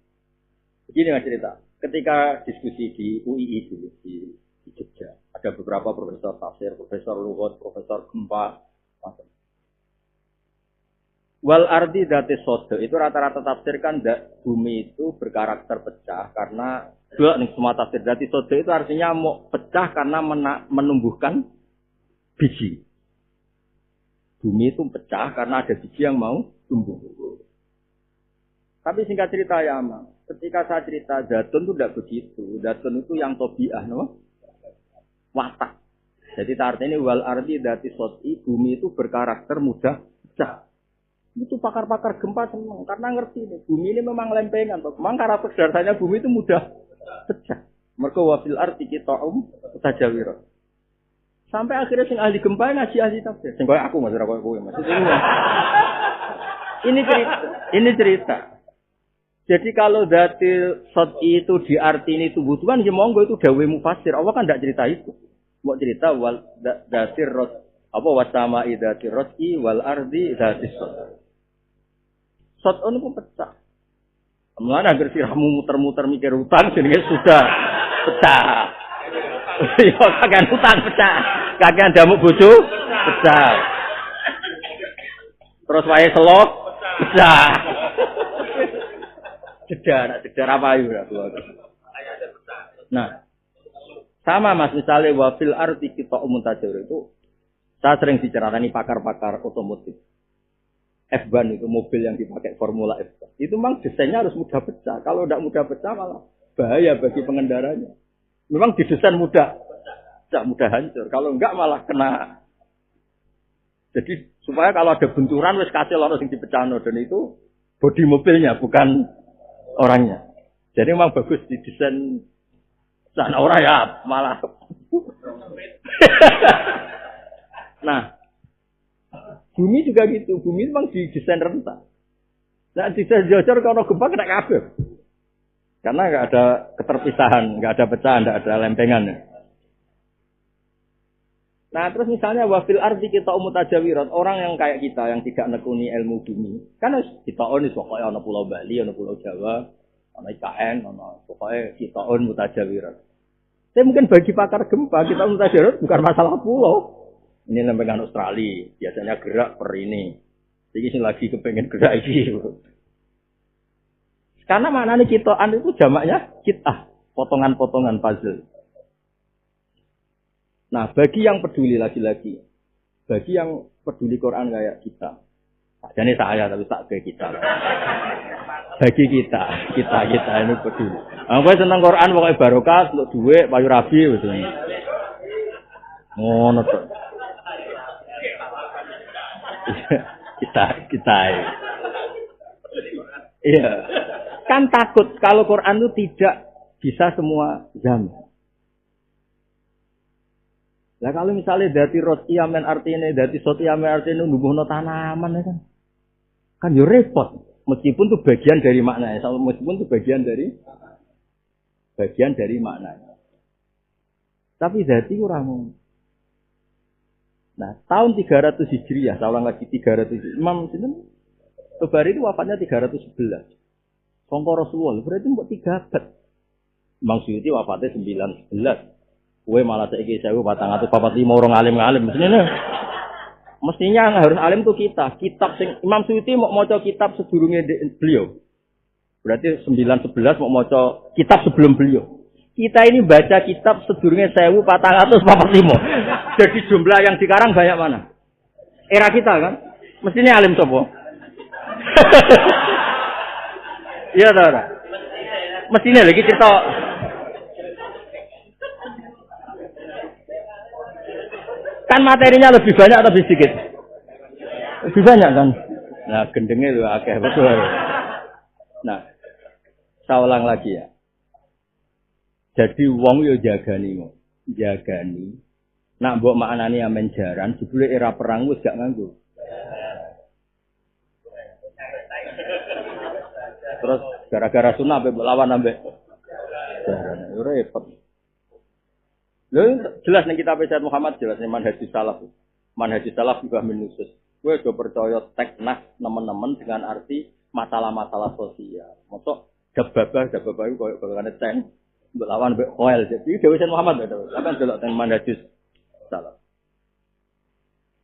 Begini Mas cerita. Ketika diskusi di UII dulu di Jogja, ada beberapa profesor tafsir, profesor lughat, profesor gempa, macam. Wal ardi dzati sodho itu rata-rata tafsir kan bumi itu berkarakter pecah karena dua nih semua tafsir dzati sodho itu artinya mau pecah karena menumbuhkan biji. Bumi itu pecah karena ada biji yang mau tumbuh. Tapi singkat cerita ya, Mang. Ketika saya cerita Zatun itu tidak begitu. Zatun itu yang tobiah, no? Watak. Jadi artinya wal ardi dati soti, bumi itu berkarakter mudah pecah. Itu pakar-pakar gempa senang karena ngerti nih, bumi ini memang lempengan. Memang karakter dasarnya bumi itu mudah pecah. Mereka wafil arti kita tajawiro. Sampai akhirnya sing ahli gempa ngaji ahli tafsir. Sing koyo aku Mas ora koyo kowe Mas. Ini cerita. Jadi kalau datil sot itu diartini tubuh Tuhan, ya monggo itu dawe mufasir. Allah kan tidak cerita itu. Mau cerita wal datir rot apa wasama idatir roti wal ardi datis sot. Sot on pun pecah. Mulane agar sirahmu muter-muter mikir utang jenenge sudah pecah. Yo kakean utang pecah. Kakean damuk bojo pecah. Terus wae selo pecah. Jedar apa ayu ya. Nah, sama Mas misalnya wafil arti kita umum tajur itu saya sering diceritakan pakar-pakar otomotif. F1 itu mobil yang dipakai Formula F1. Itu memang desainnya harus mudah pecah. Kalau tidak mudah pecah malah bahaya bagi pengendaranya. Memang didesain mudah hancur. Kalau enggak malah kena. Jadi supaya kalau ada benturan wis kasih loro sing dipecahno dan itu bodi mobilnya bukan orangnya. Jadi memang bagus didesain sana orang ya malah. Nah, bumi juga gitu. Bumi memang didesain rentan. Nah, desain jocor kalau gempa kena kabeh. Karena nggak ada keterpisahan, nggak ada pecahan, nggak ada lempengan. Nah, terus misalnya wafil arti kita mutajawirat, orang yang kayak kita yang tidak nekuni ilmu bumi, kan kita onis pokoknya ana pulau Bali, ana pulau Jawa, ana IKN, ana pokoknya kita on mutajawirat. Tapi mungkin bagi pakar gempa kita mutajawirat bukan masalah pulau. Ini lempengan Australia, biasanya gerak per ini. Jadi lagi kepengen gerak ini. Karena maknanya kitoan itu jamaknya kitah, potongan-potongan puzzle. Nah, bagi yang peduli lagi-lagi, bagi yang peduli Quran kayak kita, jadi saya tapi tak kayak kita. Bagi kita ini peduli. Aku seneng Quran pokoknya barokah untuk duit, payu rabi gitu. Ngono to. Kita. Iya. Kan takut kalau Quran itu tidak bisa semua zaman. Lah kalau misalnya dadi rotiamen artine, dadi sotiamen artine numbuhno tanaman ya kan. Kan yo repot. Meskipun itu bagian dari maknanya, meskipun itu bagian dari maknanya. Tapi dadi ora ngono. Nah, tahun 300 Hijriah, saya ulang lagi 300. Imam sinten? Tobari itu wafatnya 311. Sangka Rasulullah, berarti mbok 3 abad. Imam Suyuti wafatnya 911. Kowe malah saiki 1445 orang alim-alim. Mestinya yang harus alim tuh kita. Kitab sing Imam Suyuti mau maca kitab sedurunge beliau. Berarti 911 mau maca kitab sebelum beliau. Kita ini baca kitab sedurunge 1445. Jadi jumlah yang dikarang banyak mana? Era kita kan? Mestinya alim sapa? Iya ta ora? Mestinya lagi cerita kan materinya lebih banyak atau lebih sedikit? Lebih banyak kan? Nah, gendengnya lu akeh betul. Nah, saya ulang lagi ya. Jadi wong yo jagani. Nak mbok maknane amen jaran, jebule era perang wis gak nganggo. Terus gara-gara sunah ambek lawan ambek jaran. Repot. Jelas nih kita Sayyid Muhammad jelas nih manhajus salaf. Manhajus salaf juga menusus. Gue udah percaya teknas teman-teman dengan arti masalah-masalah sosial. Masuk dababah itu koyo kene tank lawan mbek oil. Jadi Dewi Sayyid Muhammad itu. Akan delok teng manhajus salaf.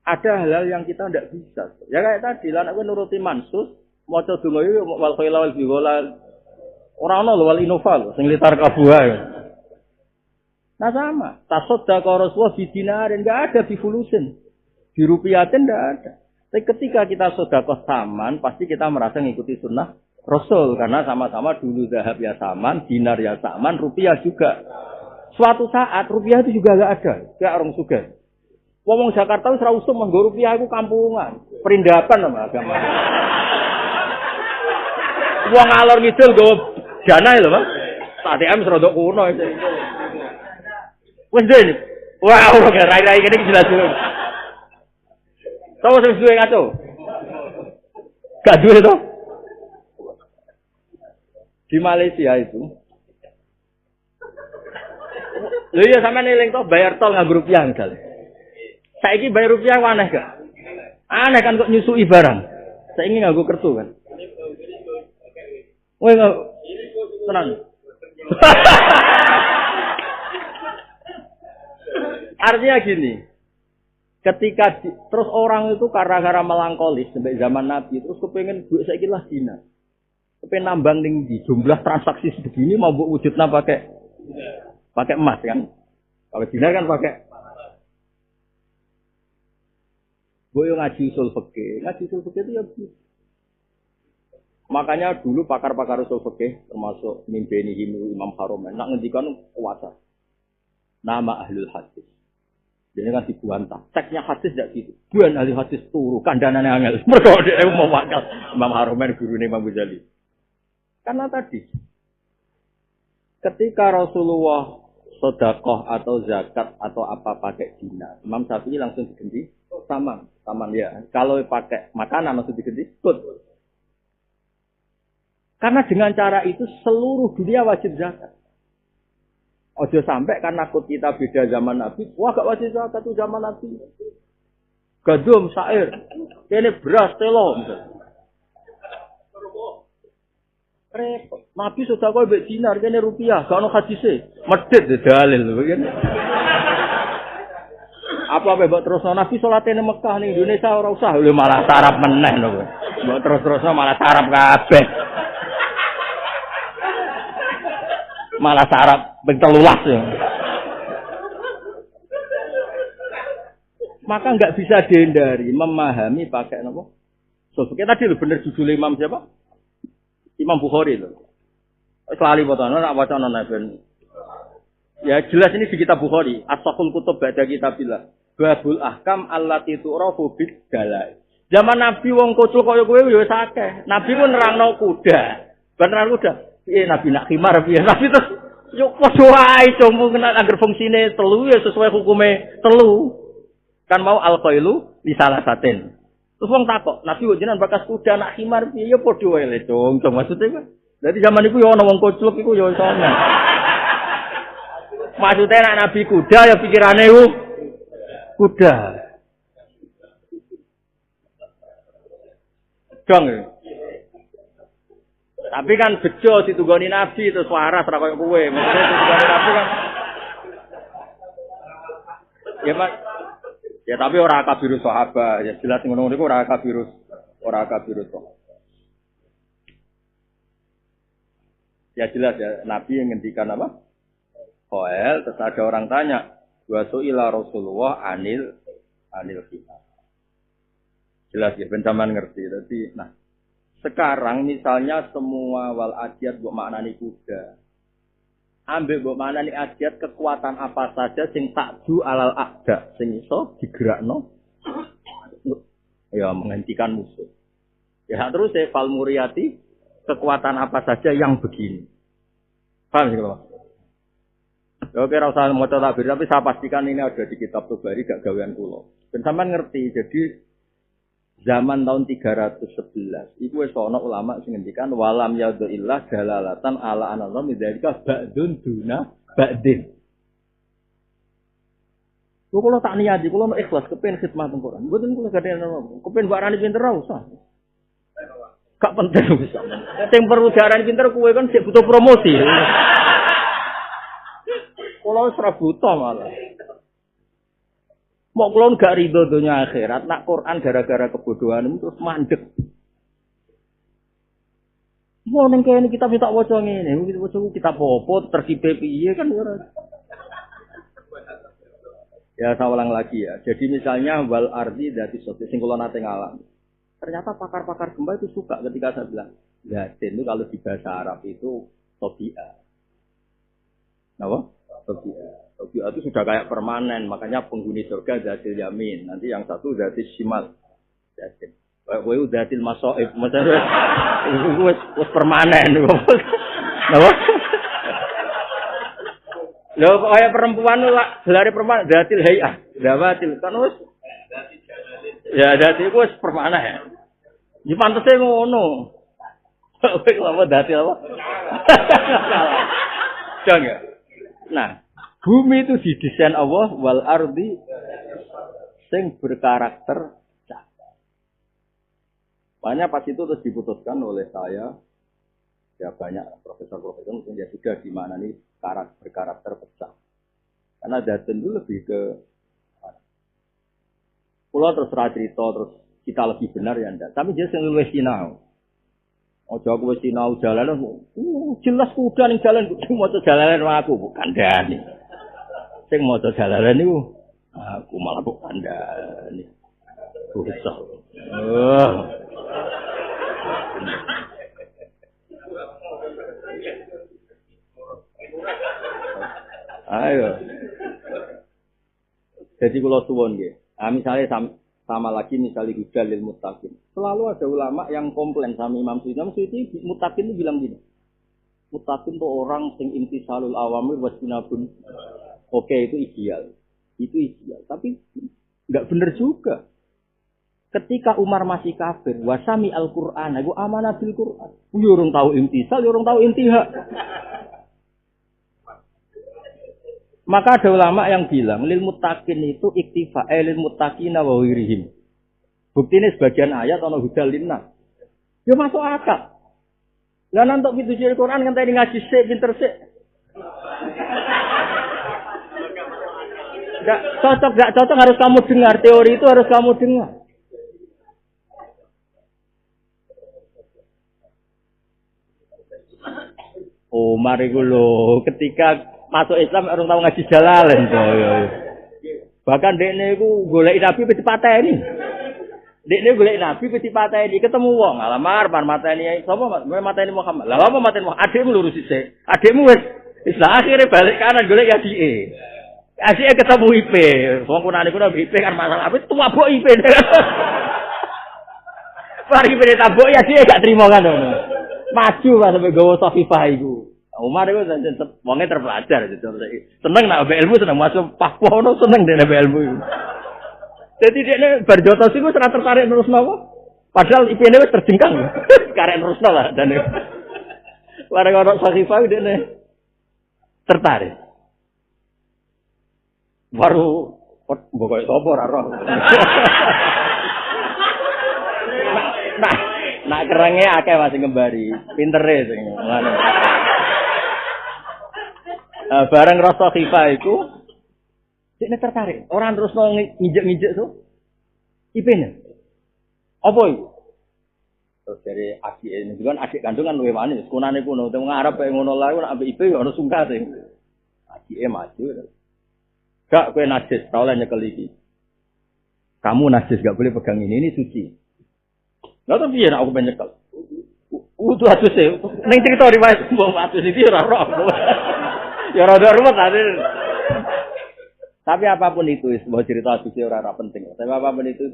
Ada hal-hal yang kita tidak bisa. Ya kayak tadi lan aku nuruti mansus, maca donga yo wal khaila wal biwala. Ora ono wal inova sing litar kabuha. Nah sama, tasoddaqa Rasulullah bidinarin, enggak ada bifulusin. Di rupiahin enggak ada. Tapi ketika kita sedekah saman, pasti kita merasa ngikuti sunnah Rasul. Karena sama-sama dulu zahab ya saman, dinar ya saman, rupiah juga. Suatu saat rupiah itu juga enggak ada. Kayak orang sugih. Wong Jakarta wis ra usum nggo rupiah iku kampungan. Perindapan sama agama. Wong alor ngidul nggo dana lho, Mas. ATM serodok kuno itu. Wes dene. Wah, ora rai-rai kene jelas dulu. Tahu sing suwe ngaco. Gak duwe to. Di Malaysia itu. Lho iya sampean eling to bayar tol nganggo rupiah misale. Saiki bayar rupiah aneh gak? Aneh kan kok nyusui barang. Saiki nganggo kertu kan. Woi enggak tenang. Artinya gini, ketika terus orang itu gara-gara melangkolis sampai zaman Nabi, terus kepengen duit saiki lah dinar. Kepengen nambang tinggi, jumlah transaksi sebegini mau buat wujudnya pakai emas kan? Kalau dinar kan pakai. Boyo ngaji usul fikih itu ya begitu. Makanya dulu pakar-pakar usul fikih termasuk Mimbeni Imam Haromen, nak ngendikan kuasa. Nama ahlul hadis. Jadi kan dibantah. Teksnya hadis tidak gitu. Buan ahli hadis turu kandanane angel. Mergo dhek mau wakal Imam Haromen gurune Imam Ghazali. Karena tadi Ketika Rasulullah sedekah atau zakat atau apa pakai dinar, Imam Syafi'i langsung diganti taman ya. Kalau pakai makanan langsung diganti kut. Karena dengan cara itu seluruh dunia wajib zakat. Ojo sampai karena kut kita beda zaman Nabi, wah gak wajib zakat itu zaman Nabi. Gandum, syair, ini beras, telo. Repot. Nabi sudah kau bek dinar, ini rupiah, gak ada hadisnya. Medit dalil, begini. Apa buat terus Nabi sholatnya di Mekah nih Indonesia orang usah, lu malah sarap meneh loh. Buat terus malah sarap kabeh. Malah sarap bentelulas ya. Maka nggak bisa dihindari memahami pakai apa? So, kita tadi bener judul Imam siapa? Imam Bukhari loh. Selalu botonan, nak wacana ben. Ya jelas ini di kitab Bukhari. As-Sahul Kutub ba'da kitabillah. Babul ahkam allati tu'rafu bid dalai. Zaman Nabi wong kocul kaya kowe ya wis akeh. Nabi ku nerangno kuda. Beneran kuda. Piye Nabi nak khimar piye? Nabi terus yo padha wae cuma kena anggar fungsine telu ya sesuai hukume telu. Kan mau al-qailu di salah saten. Terus wong takok, Nabi kok jenengan bakas kuda nak khimar piye ya padha wae le, Cung. Maksudnya kan. Dadi zaman iku ya ana wong kocluk iku ya iso ana. Maksudnya nak Nabi kuda ya pikirane iku kuda. Dong. Tapi kan bejo ditunggoni Nabi terus waras ra koyo kowe. Maksudnya ditunggoni Nabi kan. Ya Mas. Ya tapi ora kabirus sahabat. Ya jelas ngono niku ora kabirus sahabat. Ya jelas ya Nabi yang ngendikan apa? Khoel, terus ada orang tanya, wa su'ila Rasulullah anil khimar. Jelas ya, bencaman ngerti. Jadi, nah, sekarang misalnya semua wal adiyat mbok maknani kuda. Ambek mbok maknani adiyat kekuatan apa saja sing takdu alal aqda, sing iso digerakno ya menghentikan musuh. Ya terus ya fal muriyati kekuatan apa saja yang begini. Paham sih kalau? Oke, rasa mau tabir, tapi saya pastikan ini ada di kitab Tobari, gak gawean kulo. Dan sampean ngerti, jadi zaman tahun 311, itu wis ana ulama sing ngendikan walam yadillah dalalatan ala anallah midzalika ba'dun duna ba'din. Kulo tak niati, kulo ikhlas kepen khidmat teng Quran. Mboten kulo gaden kepen barani pinter ra usah. Gak penting bisa. Sing perlu darani pinter kowe kan sik butuh promosi. Kulo ora buta malah. Mau kulo gak rido dunia akhirat, nak Quran gara-gara kebodohan terus mandek. Mau neng kene kita minta waca ngene, kita apa tersipe piye kan ora. Ya saya ulang lagi ya. Jadi misalnya wal ardi dadi sing kula nate ngalam. Ternyata pakar-pakar gempa itu suka ketika saya bilang, Yasin itu kalau di bahasa Arab itu Tobia. Kenapa? Tobia itu sudah kayak permanen, makanya penghuni surga Zatil Yamin. Nanti yang satu Zatil Shimal. Yasin. Wah, Zatil Masoib. Maksudnya, itu permanen. Kenapa? Loh, kayak perempuan lah, gelare perempuan Zatil Hayah. Zatil. Kan wis ya dadi iku wis permanah ya. Ya pantese ngono. Kowe apa dadi apa? Jangan ya. Nah, bumi itu didesain Allah wal ardi sing berkarakter cacat. Banyak pas itu terus diputuskan oleh saya. Ya banyak profesor-profesor mungkin ya sudah di mana nih berkarakter pecah. Karena datang itu lebih ke pulau terus cerita terus kita lebih benar ya ndak. Tapi dia sing luwih sinau. Ojo aku wis sinau jalanan jelas kuda ning jalan kudu maca jalanan aku bukan kandhani. Sing maca jalanan niku aku malah bukan kandhani. Dosa. Ayo. Jadi kalau suwon nggih. Misalnya sama lagi misalnya hujjal lil muttaqin. Selalu ada ulama yang komplain sama Imam Suyuti. Imam Suyuti muttaqin itu bilang gini. Muttaqin itu orang sing imtisalul awamir wastinabun. Oke, itu ideal. Itu ideal. Tapi enggak benar juga. Ketika Umar masih kafir, wasami Al-Qur'an, aku amanah bil Qur'an. Yo urung tahu imtisal, yo urung tahu intihak. Maka ada ulama yang bilang lil muttaqin itu iktifa lil muttaqina wa wirihim. Buktine sebagian ayat ana hudal linnas. Yo masuk akal. Lah nantok pitutur Quran kan tadi ngaji sik pinter sik. Enggak cocok harus kamu dengar teori itu harus kamu dengar. Oh, mari lho ketika masuk Islam orang tahu ngaji Jalalain to. Bahkan dekne iku golek nabi peti pateni. Dekne golek nabi peti pateni ketemu wong alamar pan mateni sapa mateni Muhammad. Lah apa mateni Muhammad? Adikmu lurus sik. Adikmu wis akhire balik kanan golek adike. Adike ketemu IP. Wong kunane kuwi IP kan masalah apa tua bok IP. Mari IP tabok ya dia gak terima kan ngono. Maju lah sampai gawa Safifah iku. Umar itu wongnya terpelajar. Seneng nak ambil ilmu, seneng masuk Papua, seneng dia ambil ilmu. Jadi dia berjotos itu serah tertarik terus nawa. Padahal IP-nya itu terjengkang. Karek terus nawa. Dan barang orang Safifah dia tertarik. Baru, pokoknya sobor arah. Nak kerengnya akeh masih ngembari, pintere sing ngono. Bareng rasa khifah iku dekne tertarik. Orang terus nginjek-nginjek tuh. IP-ne. Apa iku? Terus dari adik ini kan adik kandungan luwih manis, kunane kuno, teng ngarep kaya ngono lae nek ambek IP ono sungkase. Adike maju. Gak kowe najis, ora oleh nyekel iki. Kamu najis gak boleh pegang ini suci. Lah to piye nek aku pengen nyekel? Udu atus e. Ning cerita riwayat wong atus iki ora roh. Ya rada ruwet tadi. Tapi apapun itu, sebuah cerita atus ora penting. Tapi apapun itu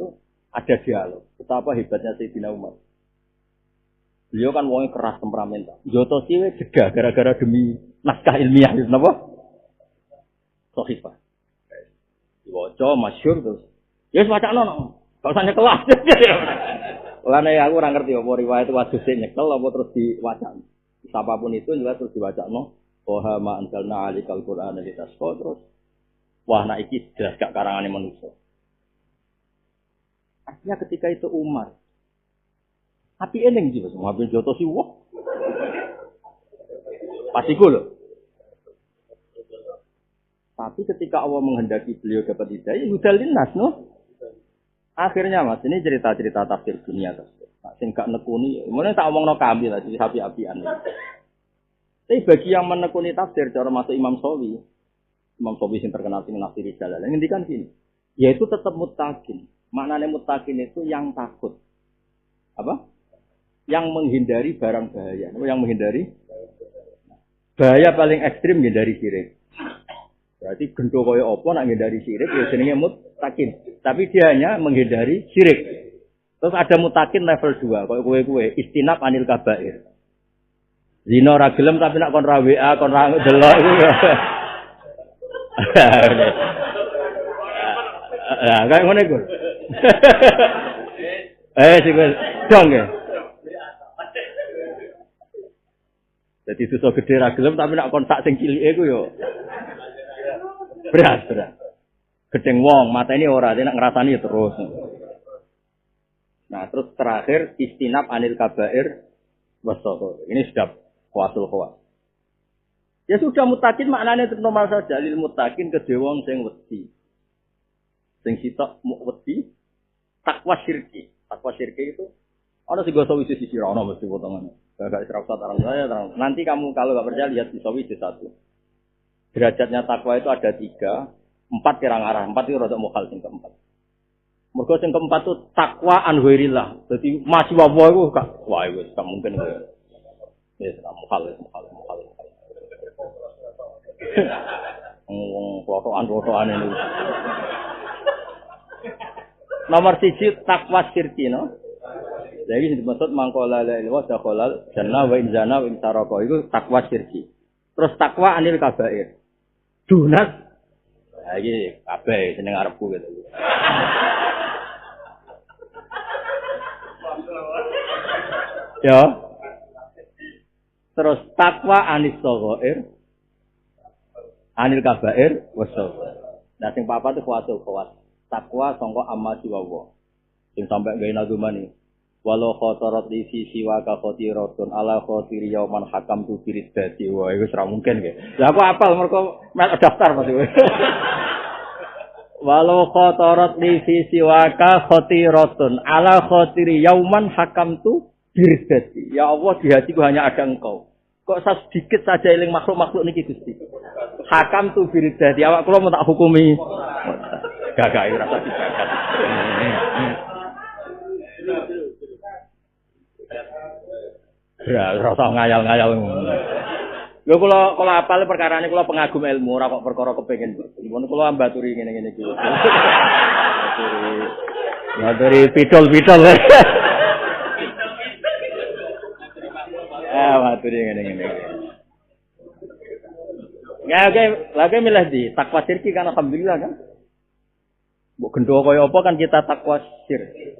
ada dialog. Betapa hebatnya Sayyidina Umar. Beliau kan wongnya keras temperamental. Jotosi we jegah gara-gara demi naskah ilmiah itu napa? Sahifah. Diwaca masyhur terus. Ya wis wacana gak usah nyekelas. Lane aku ora ngerti apa riwayat wadus nyekel apa terus diwaca. Apapun itu juga terus diwacano. Wa ma anzalna 'alaikal qur'ana litasqa terus. Wah nak iki jelas gak karangane manusia. Artinya ketika itu Umar. Api eneng sih Mas, mobil jotos sih wah. Pasti loh. Tapi ketika Allah menghendaki beliau dapat hidayah, hudalin nas no. Akhirnya Mas, ini cerita-cerita tafsir dunia tersebut. Nah, sing gak nekuni, mulane tak omongno kambil lah, jadi api-apian. Tapi bagi yang menekuni tafsir cara masuk Imam Sawi sing terkenal sing nafsiri Jalalain, ngendikan gini, yaitu tetap muttaqin. Maknanya muttaqin itu yang takut. Apa? Yang menghindari barang bahaya. Yang menghindari bahaya paling ekstrim menghindari syirik. Berarti gendo kaya apa nak menghindari syirik ya jenenge muttaqin. Tapi dia hanya menghindari syirik. Terus ada muttaqin level 2, kaya kowe istinab anil kabair. Zina ora gelem tapi nak kon ra WA, kon ra delok iku. Ya, kayak ngono iku. Sing dong ya. Jadi susah gede ra gelem tapi nak kontak sing cilike iku yo. Berat. Gedeng wong, mateni ora, nek ngrasani terus. Nah, terus terakhir istinab anil kabair wasaqo. Ini sudah kuasul khawas. Ya sudah muttaqin maknanya normal saja, lil muttaqin kedhe wong sing wedi. Sing sitok wedi takwa syirki. Takwa syirki itu ana sing goso wis sisi ora ana mesti potongan. Gak serap tarang saya terang. Nanti kamu kalau enggak percaya lihat di sawi di 1. Derajatnya takwa itu ada 3, 4 kira ngarah, 4 itu rada mukhal sing keempat. Mergo sing keempat itu takwa an ghairillah. Dadi masih wae iku gak wae wis gak mungkin kowe. Wis mukhal. Fotoan ini. Nomor 1 takwa syirki no. Lha iki dimaksud mangkola la ilaha illallah dakhalal jannah wa in zana wa in saraka iku takwa syirki. Terus takwa anil kabair. Dunat. Lah iki kabeh jeneng arepku gitu. Ya. Terus takwa anis shaghair anil kabair wasaghar. Nah sing papat itu khawas. Takwa sangka amma siwawa. Sing sampe gawe nadumani. Walau khotorot di sisi waka khotiratun ala khotiri yauman hakam tu biridati. Wah itu serah mungkin ke. Ya aku apal mereka melok daftar Mas. Walau khotorot di sisi waka khotiratun ala khotiri yauman hakam tu biridati. Ya Allah di hatiku hanya ada engkau. Kok sedikit saja eling makhluk-makhluk niki Gusti. Hakam tu biridati. Awak kula mau tak hukumi. Gagak rasa digagat. Ya, rasa ngayal-ngayal ngono. Lho kula apal perkarane kula pengagum ilmu ora kok perkara kepengin. Dipun kula ambaturi ngene-ngene iki. Ambaturi pidol-pidol. Ambaturi ngene-ngene. Ya oke, lagi milih di takwa syirki kan alhamdulillah kan. Mbok gendho kaya apa kan kita takwa syirki.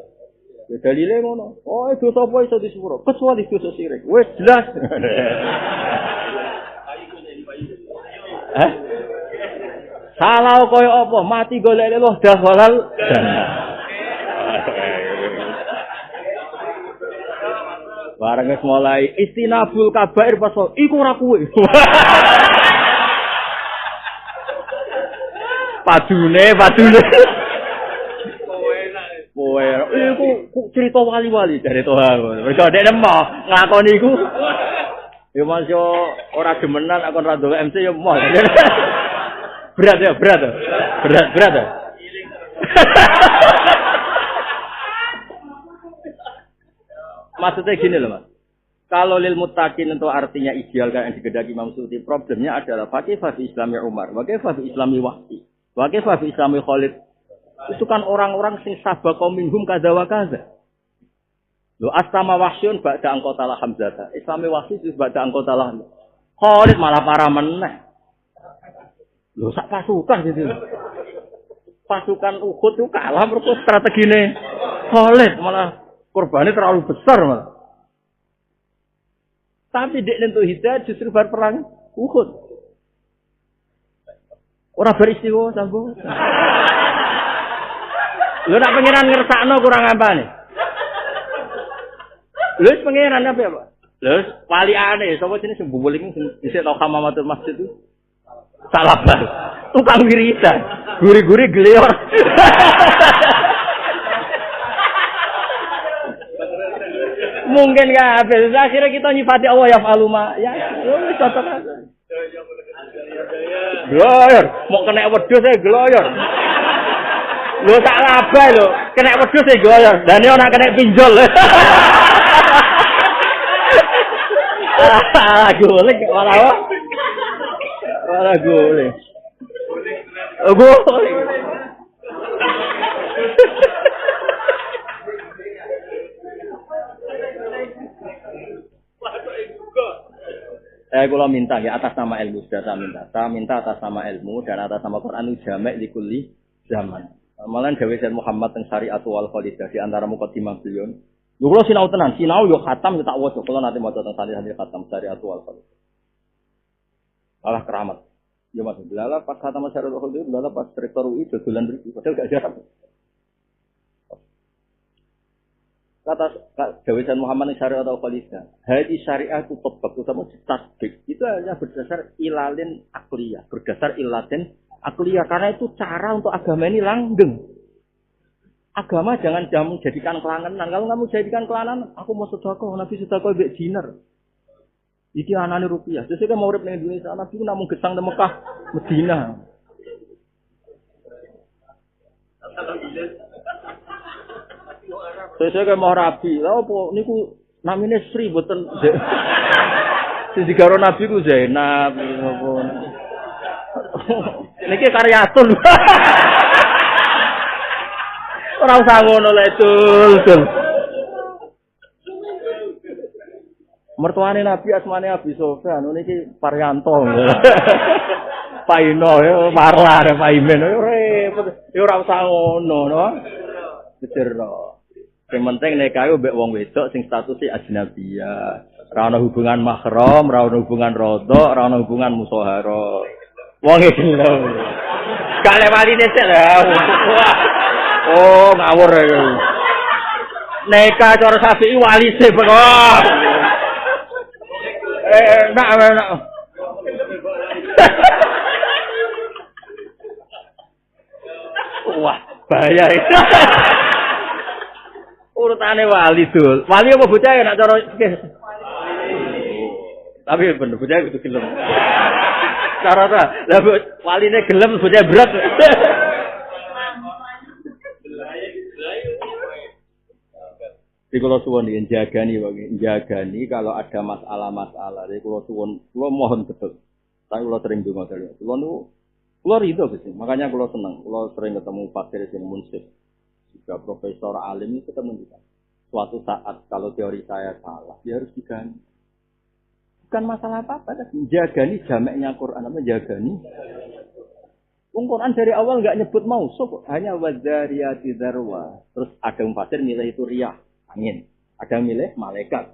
Ya dalile ngono. Oh, dosa apa iso disepuro? Kecuali dosa syirik. Wis jelas. Salah koyo apa? Mati golek Allah dah halal. Bareng wis mulai istinabul kabair pas iku ora kuwe. Padune. Kowe iku cerita wali-wali dari Tuhan. Mergo dekne mau ngakoni iku. Ya Mas yo ora demenan aku ora ndolek MC yo mau. Berat. Maksudnya gini loh Mas. Kalau lil muttaqin itu artinya ideal kan yang digedaki Imam Suyuti. Problemnya adalah pakai fi Islami Umar, pakai fi Islami Wahsi, pakai fi Islami Khalid. Itu kan orang-orang sing sabaqa minhum kadza wa kadza. Lho astama wahsyun ba'da angqatalah Hamzah. Islami Wahsi itu ba'da angqatalah. Khalid malah parah meneh. Lho sak pasukan gitu. Pasukan Uhud itu kalah mergo strategine Khalid malah korbannya terlalu besar malah. Tapi dek nentu hidayah justru bar perang Uhud. Ora beristiwa sanggo. Lho nak pengiran ngersakno kurang apa nih? Lho pengiran apa ya, Pak? Lho waliane sapa jenenge sing bumbul iki sing isih tau Hamamatul Masjid itu. Salah bar. Tukang wiridan. Guri-guri gelior. Mungkin kabeh. Akhirnya kita nyifati Allah ya faluma. Ya wis cocok aja. Gloyor, mau kena wedhus e gloyor. Lho tak labah lho, kena wedhus e gloyor. Dan ini ana kena pinjol. Golek malah. Malah golek. Golek. Kalau minta ya atas nama ilmu sudah saya minta atas nama ilmu dan atas nama Quran jamek di kulli zaman. Malah Dewi Said Muhammad yang syariat wal khalidah di antara mukadimah beliau. Lu kalau sinau tenan, sinau yo khatam tak waca kalau nanti mau tentang santri khatam syariat wal khalidah. Alah keramat. Ya Mas, belala pas khatam syariat wal khalidah, belala pas rektor UI dodolan mriki, padahal gak jarang. Kata Dewi Said Muhammad yang syariat atau khalidah, hadis syariah itu tebak utama tasbik itu hanya berdasar ilalin akliyah, berdasar ilatin akliyah karena itu cara untuk agama ini langgeng. Agama jangan jadikan kelangenan. Kalau kamu jadikan kelangenan, aku mau sedekah, Nabi sedekah mbek dinar. Iki anane rupiah. Sesuk mau urip ning Indonesia, Nabi namung gesang nang Mekah, Madinah. Saya mau rabi, lah apa niku namine Sri boten. Sing digaro Nabi ku Zainab apa. Niki karyatun. Ora usah ngono lek dul. Mertuane Nabi asmane Abi Sofyan, niki Paryanto. Paino yo marlah Pak Imen yo repot. Yo ora usah ngono, no. Jero. Sing penting nek ae mbek wong wedok sing statuse ajnabiyah. Ora ana hubungan mahram, ora ana hubungan rodok, ora ana hubungan musahara. Wong e gelem. Kale waline sik lho. Oh, ngawur ya. Neka cara Syafi'i wali sih kok. Enak. Wah, bahaya itu. Urutane wali dul. Wali apa bocah ya nak cara tapi bener bocah itu gelem. Cara ta, lah waline gelem bocah berat. Jadi kalau suwon ingin jagani kalau ada masalah-masalah. Jadi kalau suwon, kalau mohon betul. Tapi kalau sering dengar dari kalau ridho sih. Makanya kalau senang, kalau sering ketemu pasir di Munsif, juga profesor alim itu ketemu kita. Suatu saat kalau teori saya salah, dia harus diganti. Bukan masalah apa-apa, jagani jamaknya Quran apa jagani. Quran dari awal nggak nyebut mausuf, hanya wadzariyati dzarwa. Terus ada pasir milih itu riyah. Angin. Ada milih malaikat.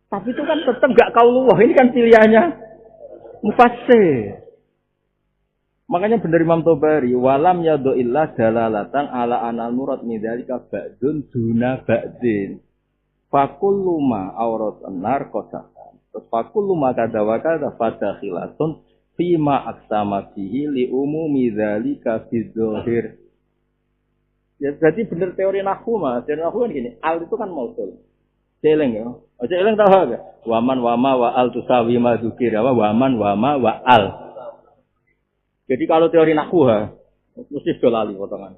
Tapi itu kan tetap gak kaulullah. Ini kan pilihannya mufassir. Makanya benar Imam Tobari. Walam yadu illah dalalatan ala anal murad midhalika ba'dun duna ba'din. Fakullu ma awratan nar kosakan. Terus fakullu ma kadawakada fadakhilatun fima aksama bihi li umumi dhalika fidzohir. Ya berarti benar teori nahwu Mas. Teori nahwu kan gini, al itu kan mausul. Celeng ya. Celeng tahu enggak? Waman wama wa al tusawi ma dzukir apa waman wama wa al. Jadi kalau teori nahwu mesti dolali potongan.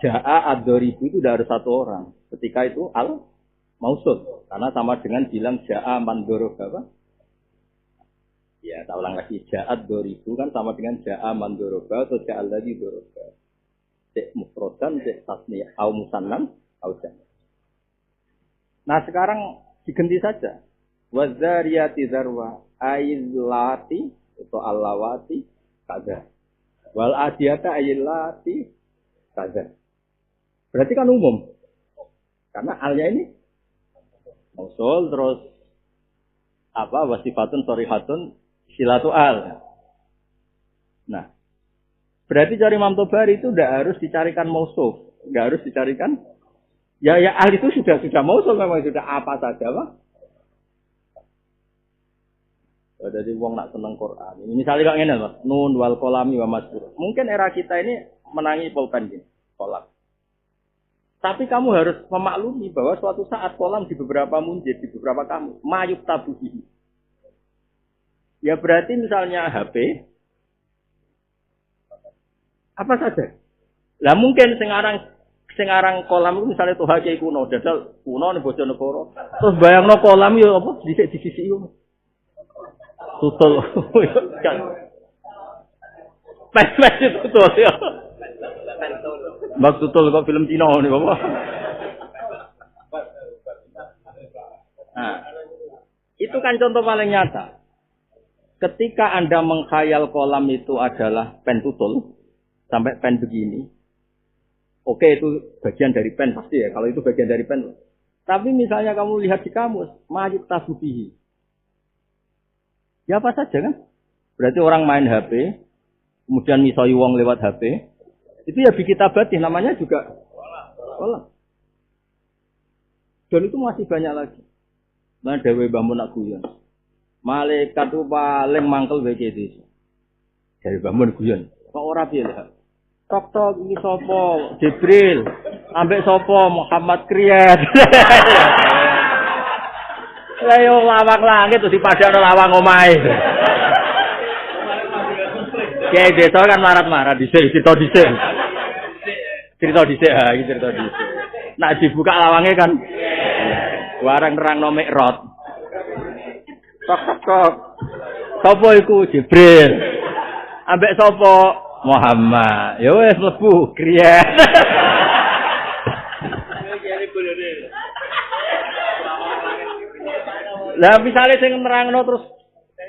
Jaa ad-doribu itu udah harus satu orang. Ketika itu al mausul karena sama dengan bilang jaa man doroba apa? Ya, tak ulang lagi jaa ad-doribu kan sama dengan jaa man doroba atau jaa lagi doroba. Mufrodan, tasniyah, au musannan, au jam. Nah sekarang diganti saja. Wadzariyati dzarwa, ailati atau allawati kada. Wal adiyata ailati kada. Berarti kan umum. Karena alnya ini mausul terus apa wasifatun shorihatun silatu al. Nah berarti dari Imam Tobari itu tidak harus dicarikan mausuf, tidak harus dicarikan. Ya al itu sudah mausuf memang sudah apa saja, Pak. Jadi wong nak seneng Quran. Misalnya kok ngene, Mas. Nun wal qalami wa masdur. Mungkin era kita ini menangi pulpen gini, kolam. Tapi kamu harus memaklumi bahwa suatu saat kolam di beberapa munjid, di beberapa kamu, mayuk tabuhi. Ya berarti misalnya HP apa saja. Lah mungkin sing aran kolam itu misalnya tuh hake kuno, dadal kuno ning Bojonegoro. Terus bayangno kolam yo apa dhisik di sisi yo. Tutul. Pas itu tutul yo. Mbak tutul kok film Cina nih Bapak. Nah, itu kan contoh paling nyata. Ketika Anda mengkhayal kolam itu adalah pen tutul, sampai pen begini. Oke, itu bagian dari pen pasti ya. Kalau itu bagian dari pen. Tapi misalnya kamu lihat di kamus, mayuk tabubihi. Ya apa saja kan? Berarti orang main HP, kemudian misoi wong lewat HP, itu ya bikitabatih namanya juga kolam. Dan itu masih banyak lagi. Nah, Dewi Mbah Mun guyon. Malaikat itu paling mangkel bagi itu. Dari Mbah Mun guyon. Kok ora piye lho? Tok iki sapa? Jibril. Ambek sapa? Muhammad Kriyat. Lah yo lawang langit terus dipadakno lawang omahe. Kiai desa kan marah-marah dhisik, cerita dhisik. Cerita dhisik ha, iki cerita dhisik. Nak dibuka lawange kan warang nerangno mikrot. Tok. Sapa iku Jibril? Ambek sapa? Muhammad. Ya wis mlebu kriya. Lah misalnya sing nerangno terus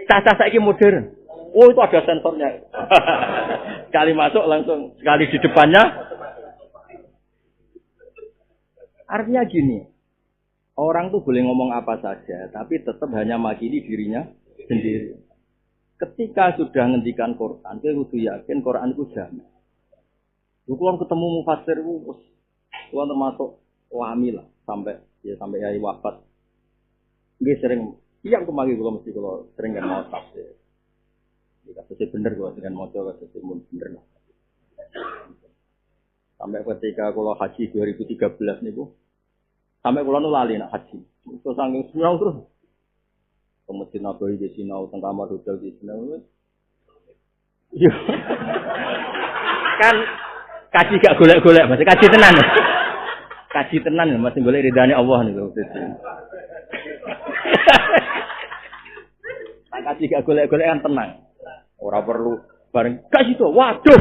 cacah saiki modern. Oh itu ada sensornya. Sekali masuk langsung sekali di depannya. Artinya gini, orang tuh boleh ngomong apa saja, tapi tetap hanya makili dirinya sendiri. Ketika sudah ngendikan Quran, kowe kudu yakin Quran itu jamin. Kalau ketemu mufassir itu, kulo termasuk wami lah sampai yai wafat. Nggih sering, yang kemari kulo mesti kulo sering kan mau tafsir. Kasusnya bener kulo dengan maca kasusnya bener lah. Sampai ketika kulo haji 2013 niku, sampai kulo nu lali nak haji. Terus saking sinau terus. Ke Masjid Nabawi di sinau, teng kamar hotel di sinau. Iya. Kan kaji gak golek-golek, Mas. Kaji tenan. Kaji tenan, Mas, golek ridane Allah niku. Kaji gak golek-golek kan tenang. Ora perlu bareng kaji to. Waduh.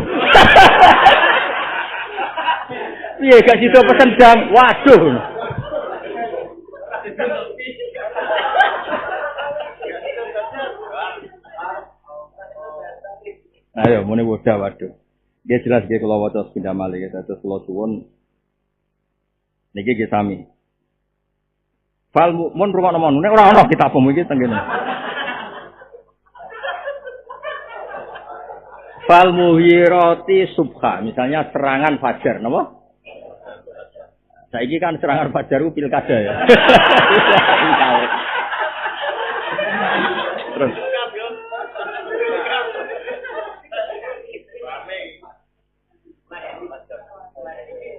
Piye gak sido pesen jam? Waduh. Ayo, muni waduh. Dia jelas dia kalau waca pindah malih kita terus kula suwun niki nggih sami. Fal mun rumah nomor nek ora ana kitab iki teng kene. Fal muhirati subha, misalnya serangan fajar, napa? Saiki kan serangan fajar ku pilkada ya. Terus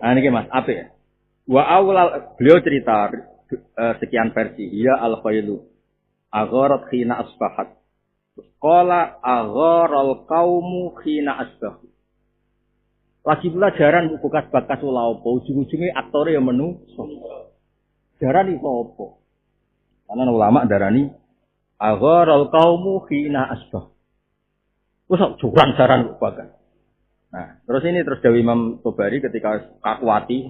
ini Mas, apa ya? Wa awal beliau cerita sekian versi. Ya al-khailu agharat khina asbahat. Qala agharal qaumu khina asbahu. Lagi pula jaran bekas bakas ula apa, ujung-ujunge aktore ya menu. Jaran iku apa? Karena ulama darani agharal qaumu khina asbah. Wes curang jaran bakas. Nah, terus ini terus Dewi Imam Tobari ketika kakuati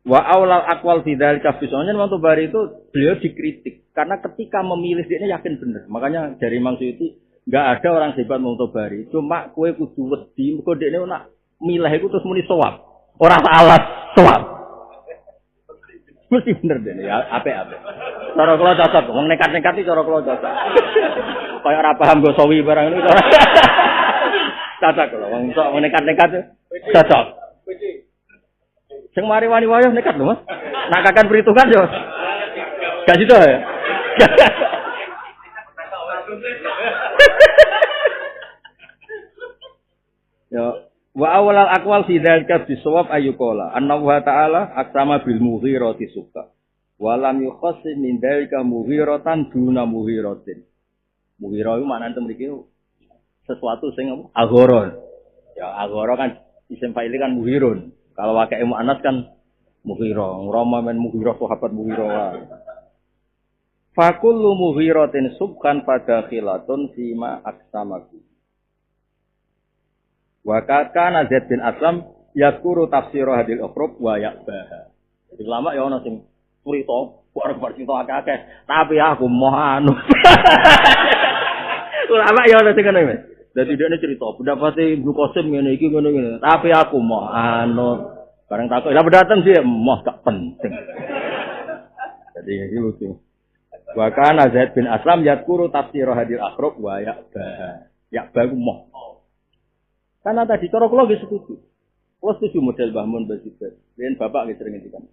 wa aulal aqwal fi dzalika bisanya Imam Tobari itu beliau dikritik karena ketika memilih dia yakin benar. Makanya dari Imam Suyuti enggak ada orang hebat Imam Tobari, cuma kowe kudu wedi mergo dekne nak milih iku terus muni sawab. Ora salah, sawab. Mesti bener dene ya, apik-apik. Cara kula cocok, wong nekat-nekat iki cara kula cocok. Kaya ora paham go sawi barang niku. Cocok lho, wong sok nekat-nekat cocok. Sing mari wani wayah nekat lho, Mas. Nak kakan perhitungan yo. Gak sido ya. Yo, wa awalal aqwal fi dzalika bisawab ayyuqala annahu ta'ala aksama bil mughirati suka. Wa lam yukhassis min dzalika mughiratan duna mughiratin. Mughirah itu maknane mriki sesuatu sing aghoron. Ya aghoro kan isim fa'il kan muhirun. Kalau wakai muannas kan mughirah. Rama men mughirah sahabat mughirah. Fa kullu mughiratin subkan pada khilatun fima aksamaku. Wa kana Zaid bin Aslam yakuru tafsir hadil ukhrub wa ya'baha. Jadi ulama ya ana sing cerita, bar cerita akeh-akeh, tapi aku moh anu. Ulama ya ana sing ngene. Dadi dhekne cerita, pendapate Ibnu Qasim ngene iki ngene. Tapi aku mau anu bareng takut. Lah datang sih mau gak penting. Jadi iki lucu. Wa kana Zaid bin Aslam yadkuru tafsir hadil akhrab wa ya'ba. Ya'ba ku mau. Karena tadi cara kula nggih setuju. Kula setuju model Mbah Mun Basibet. Yen bapak nggih sering ngendikan.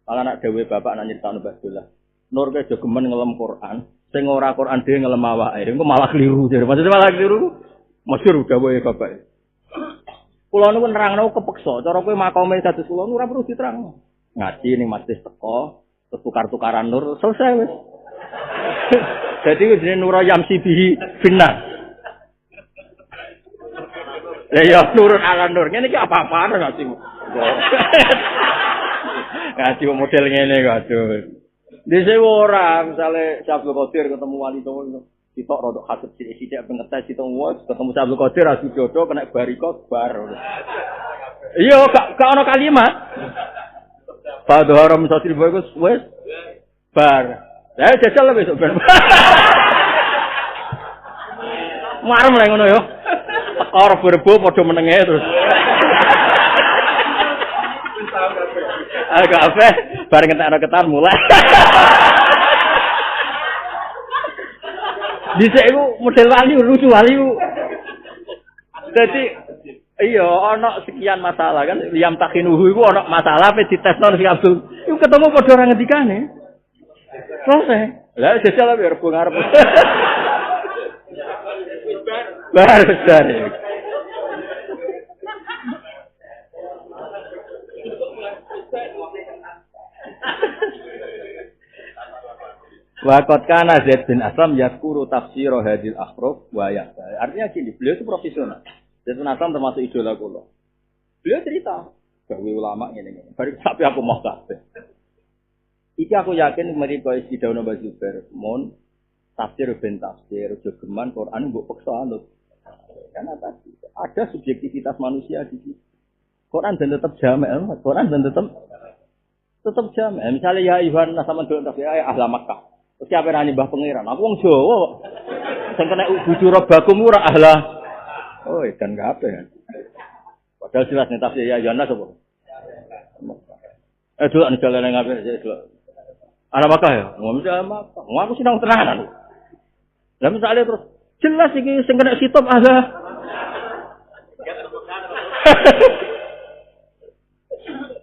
Kalau anak dhewe bapak nak nyritakno Mbah Dullah. Nur ke jogemen ngelem Quran, sing ora Quran dhewe ngelem awake. Engko malah keliru. Maksudnya malah keliru. Masyhur dawuhe bapak. Kula niku nerangno kepeksa, cara kowe makome kados kula ora perlu diterangno. Ngaji ning masjid teko, terus tukar-tukaran nur, selesai wis. Dadi wis jenenge Nur Yamsi bihi finnas. Lah ya nurun ala nur. Ngene iki apa-apaan ngaji. Ngaji model ngene kok aduh. Dise ora misale Abdul Qadir ketemu wali songo sitok rodok hasud sithik-sithik pengetes sitok wis ketemu Abdul Qadir asu jodoh kena barikot bar. Iya gak ono kalimat. Padha haram satil wis bar. Lah jajal besok ben. Marem lek ngono yo. Teko rebo padha menenge terus. Agak apa? Bareng entek ketan mulai. Dhisik iku model wali lucu wali. Dadi iya ana sekian masalah kan Yam Takinuhu iku ana masalah pe ditesno sing Abdul. Iku ketemu padha ora ngendikane. Selesai. Lah jajal biar rebo ngarep. Bar besar. Waqat kana Zaid bin Aslam yazkuru tafsir hadil akhruf wa ya'ta. Artinya gini, beliau itu profesional. Zaid bin Aslam termasuk idola kula. Beliau cerita, gawe ulama ngene-ngene. Bari tapi aku mau kabeh. Iki aku yakin mereka isi daun Mbah Zubair, mon tafsir ben tafsir, jogeman Quran mbok peksa anut. Karena tadi ada subjektivitas manusia di situ. Quran dan tetap jamak, Quran dan tetap jamak. Misalnya ya Iwan sama doa tafsir ahla Makkah. Terus siapa yang nyembah pangeran? Aku wong Jawa. Sing kena bujur bakum ora ahla. Oh, dan enggak apa ya. Padahal jelas nih tafsir ya Yohanes apa? Dulu ane jalan ngapain aja dulu. Ahla Makkah ya? Ngomong ahla Makkah. Ngomong aku sinau tenanan. Lah misalnya terus jelas iki sing kena kitab ahla.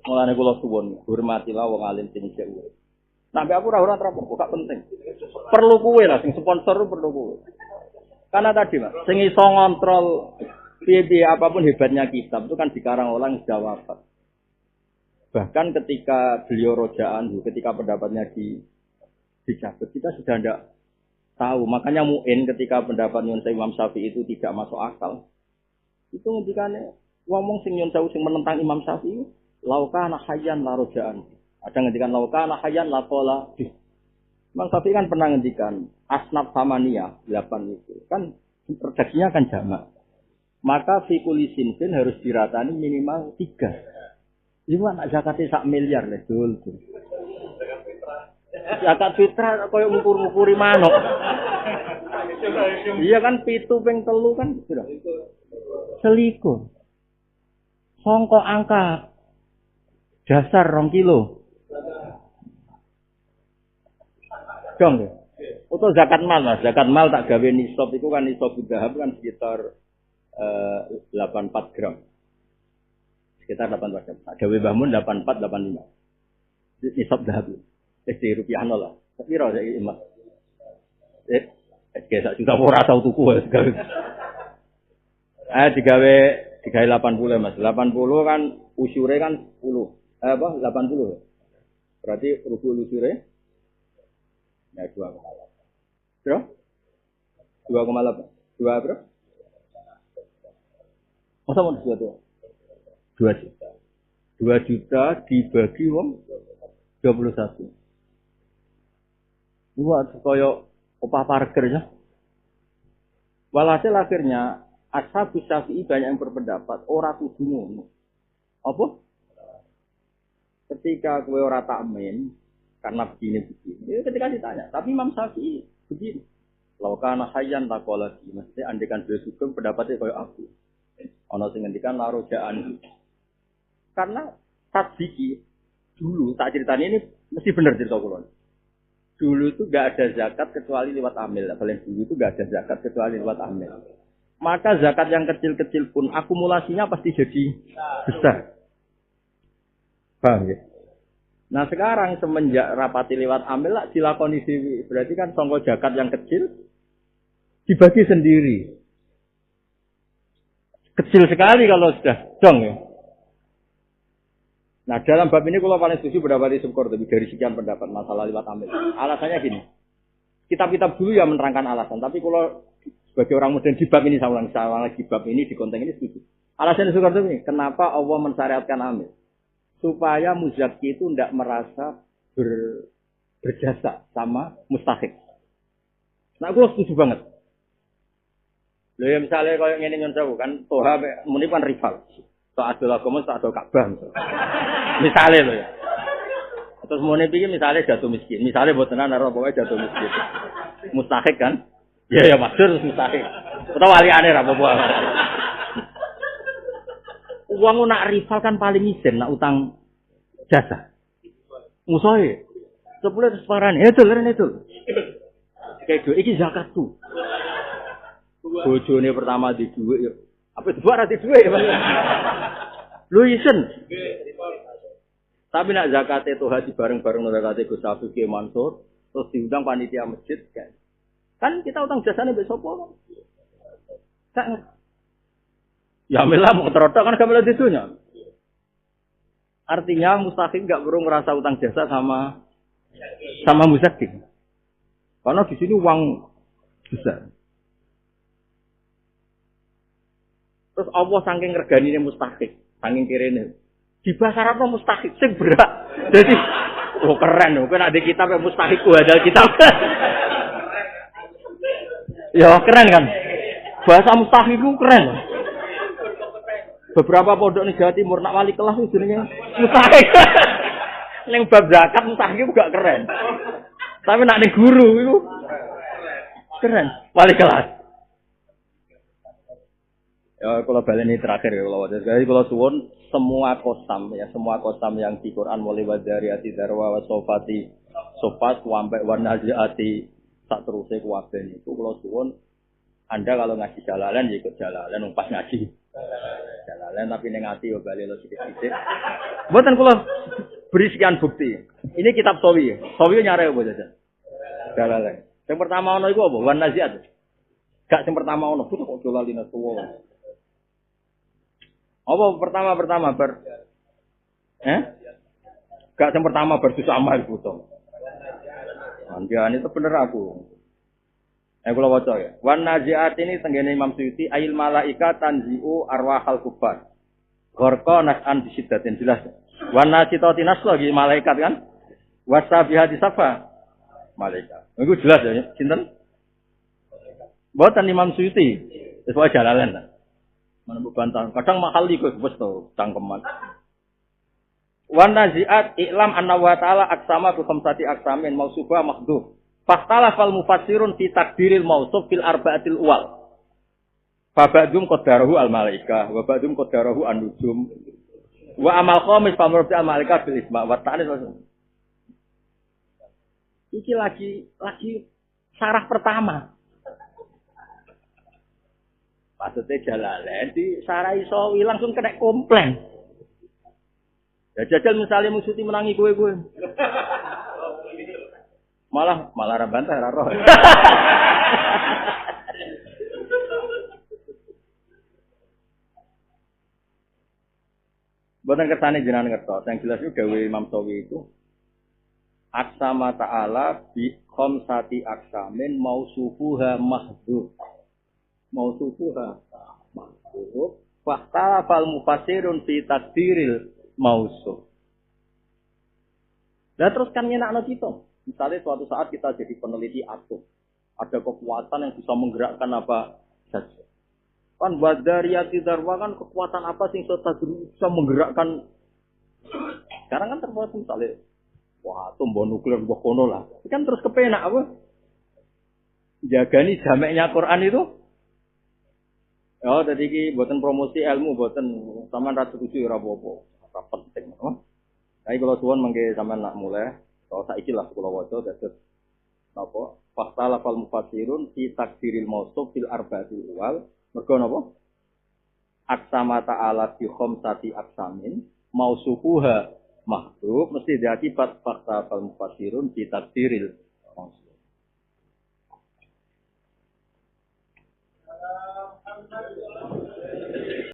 Mulane kula suwun, hormatilah wong alim sing isih urip. Sampai aku ora terapuk, gak penting. Perlu kuwe lah, sing sponsor perlu kuwe. Karena tadi Mas, sing iso ngontrol piye apapun hebatnya kitab itu kan dikarang orang sudah wafat. Bahkan ketika beliau rojaan, ketika pendapatnya dicabut, kita sudah tidak tahu. Makanya Mu'in ketika pendapat Nyun Sewu Imam Syafi'i itu tidak masuk akal. Itu ngendikane ngomong sing Nyun Sewu sing menentang Imam Syafi'i, lauka anak hayyan la rojaan. Ada ngendikan lauka anak hayyan la qala. Imam Syafi'i kan pernah ngendikan asnaf samaniyah 8 itu. Kan redaksinya kan jamak. Maka fi kulli sinfin harus diratani minimal 3. Iku anak zakate 1 miliar lho, dul. Zakat fitrah koyo ngukur-ngukuri manuk. Iya kan 7 ping 3 kan sudah. Selikur. Sangka angka dasar 2 kilo. Dong ya. Untuk zakat mal Mas, zakat mal tak gawe nisab itu kan nisab zahab kan sekitar 84 gram. Sekitar 84 gram. Tak gawe Mbah Mun 84 85. Nisab zahab. SD rupiah nol lah. Tapi ora saiki Mas. Sak juta ora tau tuku wis gawe. Digawe 80 Mas. 80 kan usure kan 10. 80. Berarti rubu usure ya 2,8. Bro? 2,8. 2 bro? Masa mau 2 tuh? 2 juta. 2 juta dibagi wong 21. Wah, kaya opah parkir ya. Walhasil akhirnya Ashabus Syafi'i banyak yang berpendapat ora kudu ngono. Apa? Ketika kowe ora takmin karena begini. Ketika ditanya, tapi Imam Syafi'i begini. Laukana hayyan taqala di. Mesti andekan beliau sugeng pendapatnya kaya aku. Ana sing ngendikan larojaan. Karena tasbiki dulu tak ceritanya ini mesti benar cerita kula. Dulu itu enggak ada zakat kecuali lewat amil. Paling dulu itu enggak ada zakat kecuali lewat amil. Maka zakat yang kecil-kecil pun akumulasinya pasti jadi besar. Paham ya? Nah sekarang semenjak rapati lewat amil lah dilakoni dewi. Berarti kan sangka zakat yang kecil dibagi sendiri. Kecil sekali kalau sudah dong ya. Nah dalam bab ini kalau paling setuju pendapat Subqortubi dari sekian pendapat masalah lewat amil. Alasannya gini. Kitab-kitab dulu yang menerangkan alasan. Tapi kalau sebagai orang modern di bab ini saya ulang lagi bab ini di konten ini setuju. Alasan Subqortubi kenapa Allah mensyariatkan amil? Supaya muzaki itu tidak merasa berjasa sama mustahik. Nah, gue setuju banget. Loh ya misalnya kalau yang ini nyoncawu kan, Toha muni kan rival. So adol agama, so adol Ka'bah. Misalnya loh ya. Terus mune iki misalnya jatuh miskin. Misalnya buat tenan karo pokoke jatuh miskin. Mustahik kan? Ya maksud mustahik. Utawa waliane ra apa-apa. Uang nak rival kan paling isin nak utang jasa. Musuhe. Sepuluh terus parane itu. Kayak duit iki zakatku. Bojone pertama di duit yo. Apa dua ra di duit ya, Pak? Lu isen. Tapi nak zakate tuh haji bareng-bareng zakate Gus Safi Ki Mansur, terus diundang panitia masjid kan kita utang jasane mbek sapa? Kan ya melah mau terotok kan gak di dunia. Artinya mustahik enggak perlu merasa utang jasa sama muzakin. Karena di sini uang besar. Terus Allah saking regani mustahik, saking kirene. Di bahasa Arab mustahik sing berat. Jadi keren lho, kan ada kitab yang mustahik ada kitab. Ya keren kan? Bahasa mustahik itu keren. Beberapa pondok di Jawa Timur nak wali kelas itu jenenge mustahik. Ning bab zakat mustahik juga keren. Tapi nak ning guru itu keren, wali kelas. Ya kalau baleni terakhir ya kalau wajar. Jadi kalau suwun semua kosam yang di Quran mulai wadariyati darwa wasofati sofat sampai wanaziati sak terusé kuwabe niku kalau suwun Anda kalau ngaji jalalan ya ikut jalalan pas ngaji. Jalalan tapi ning ati yo bali lo sithik-sithik. Mboten kula beri sekian bukti. Ini kitab Sawi. Sawi nyare apa jajan? Jalalan. Yang pertama ono iku apa? Wanaziat. Gak sing pertama ono putu kok dolalina tuwa. Apa pertama Gak yang pertama bersusah amal butuh. Anjani itu bener aku. Kalau baca ya. Wan naziat ini tenggene Imam Suyuti ayil malaika tanziu arwahal kufar. Gharqa nas'an bisiddatin jelas. Wan nasitati nas lagi malaikat kan? Wasabihati safa malaikat. Itu jelas ya. Sinten? Mboten Imam Suyuti. Wis wae jalalan. Mana bantah. Kadang mahal iku wis to cangkeman. Wan naziat i'lam anna wa ta'ala aqsama bi khamsati aqsamin mausufah mahdhuf. Fastalafal mufassirun fi takdiril mausuf fil arba'atil uwal. Fa ba'dhum qaddarahu al malaikah wa ba'dhum qaddarahu an-nujum. Wa amal khamis fa murti al malaikah bil isma wa ta'anis. Iki lagi sarah pertama. Maksudnya Jalalain di sarai sawi langsung kena komplain. Ya jajal misalnya Musuti menangi gue. Malah ra bantah ra roh. Boten kersane jenengan ngertos, yang jelas itu gawe Imam Sawi itu aksama ta'ala bi khamsati aksamin mausufuha mahdhuf. Mausufuha mahdhuf faqala fal mufassirun fi takdiril mausuf. Dan terus kan nyenakno kita. Misalnya suatu saat kita jadi peneliti atom, ada kekuatan yang bisa menggerakkan apa saja. Kan wadariyati darwa kan kekuatan apa sing bisa menggerakkan. Sekarang kan terbuat misalnya atom bom nuklir mbok kono lah. Kan terus kepenak apa? Jagani jameknya Quran itu. Oh, jadi iki buatan promosi ilmu, buatan sampean ra setuju ora apa-apa. Ora penting, Tapi kalau suwon mengke sampean nak mulai, kalau saiki lah kula waca dados napa? Fastala fal mufassirun fi takdiril mausuf fil arba'atil awal. Mergo napa? Aksama ta'ala bi khamsati aksamin mausufuha mahdhuf mesti diakibat fakta fal mufassirun fi takdiril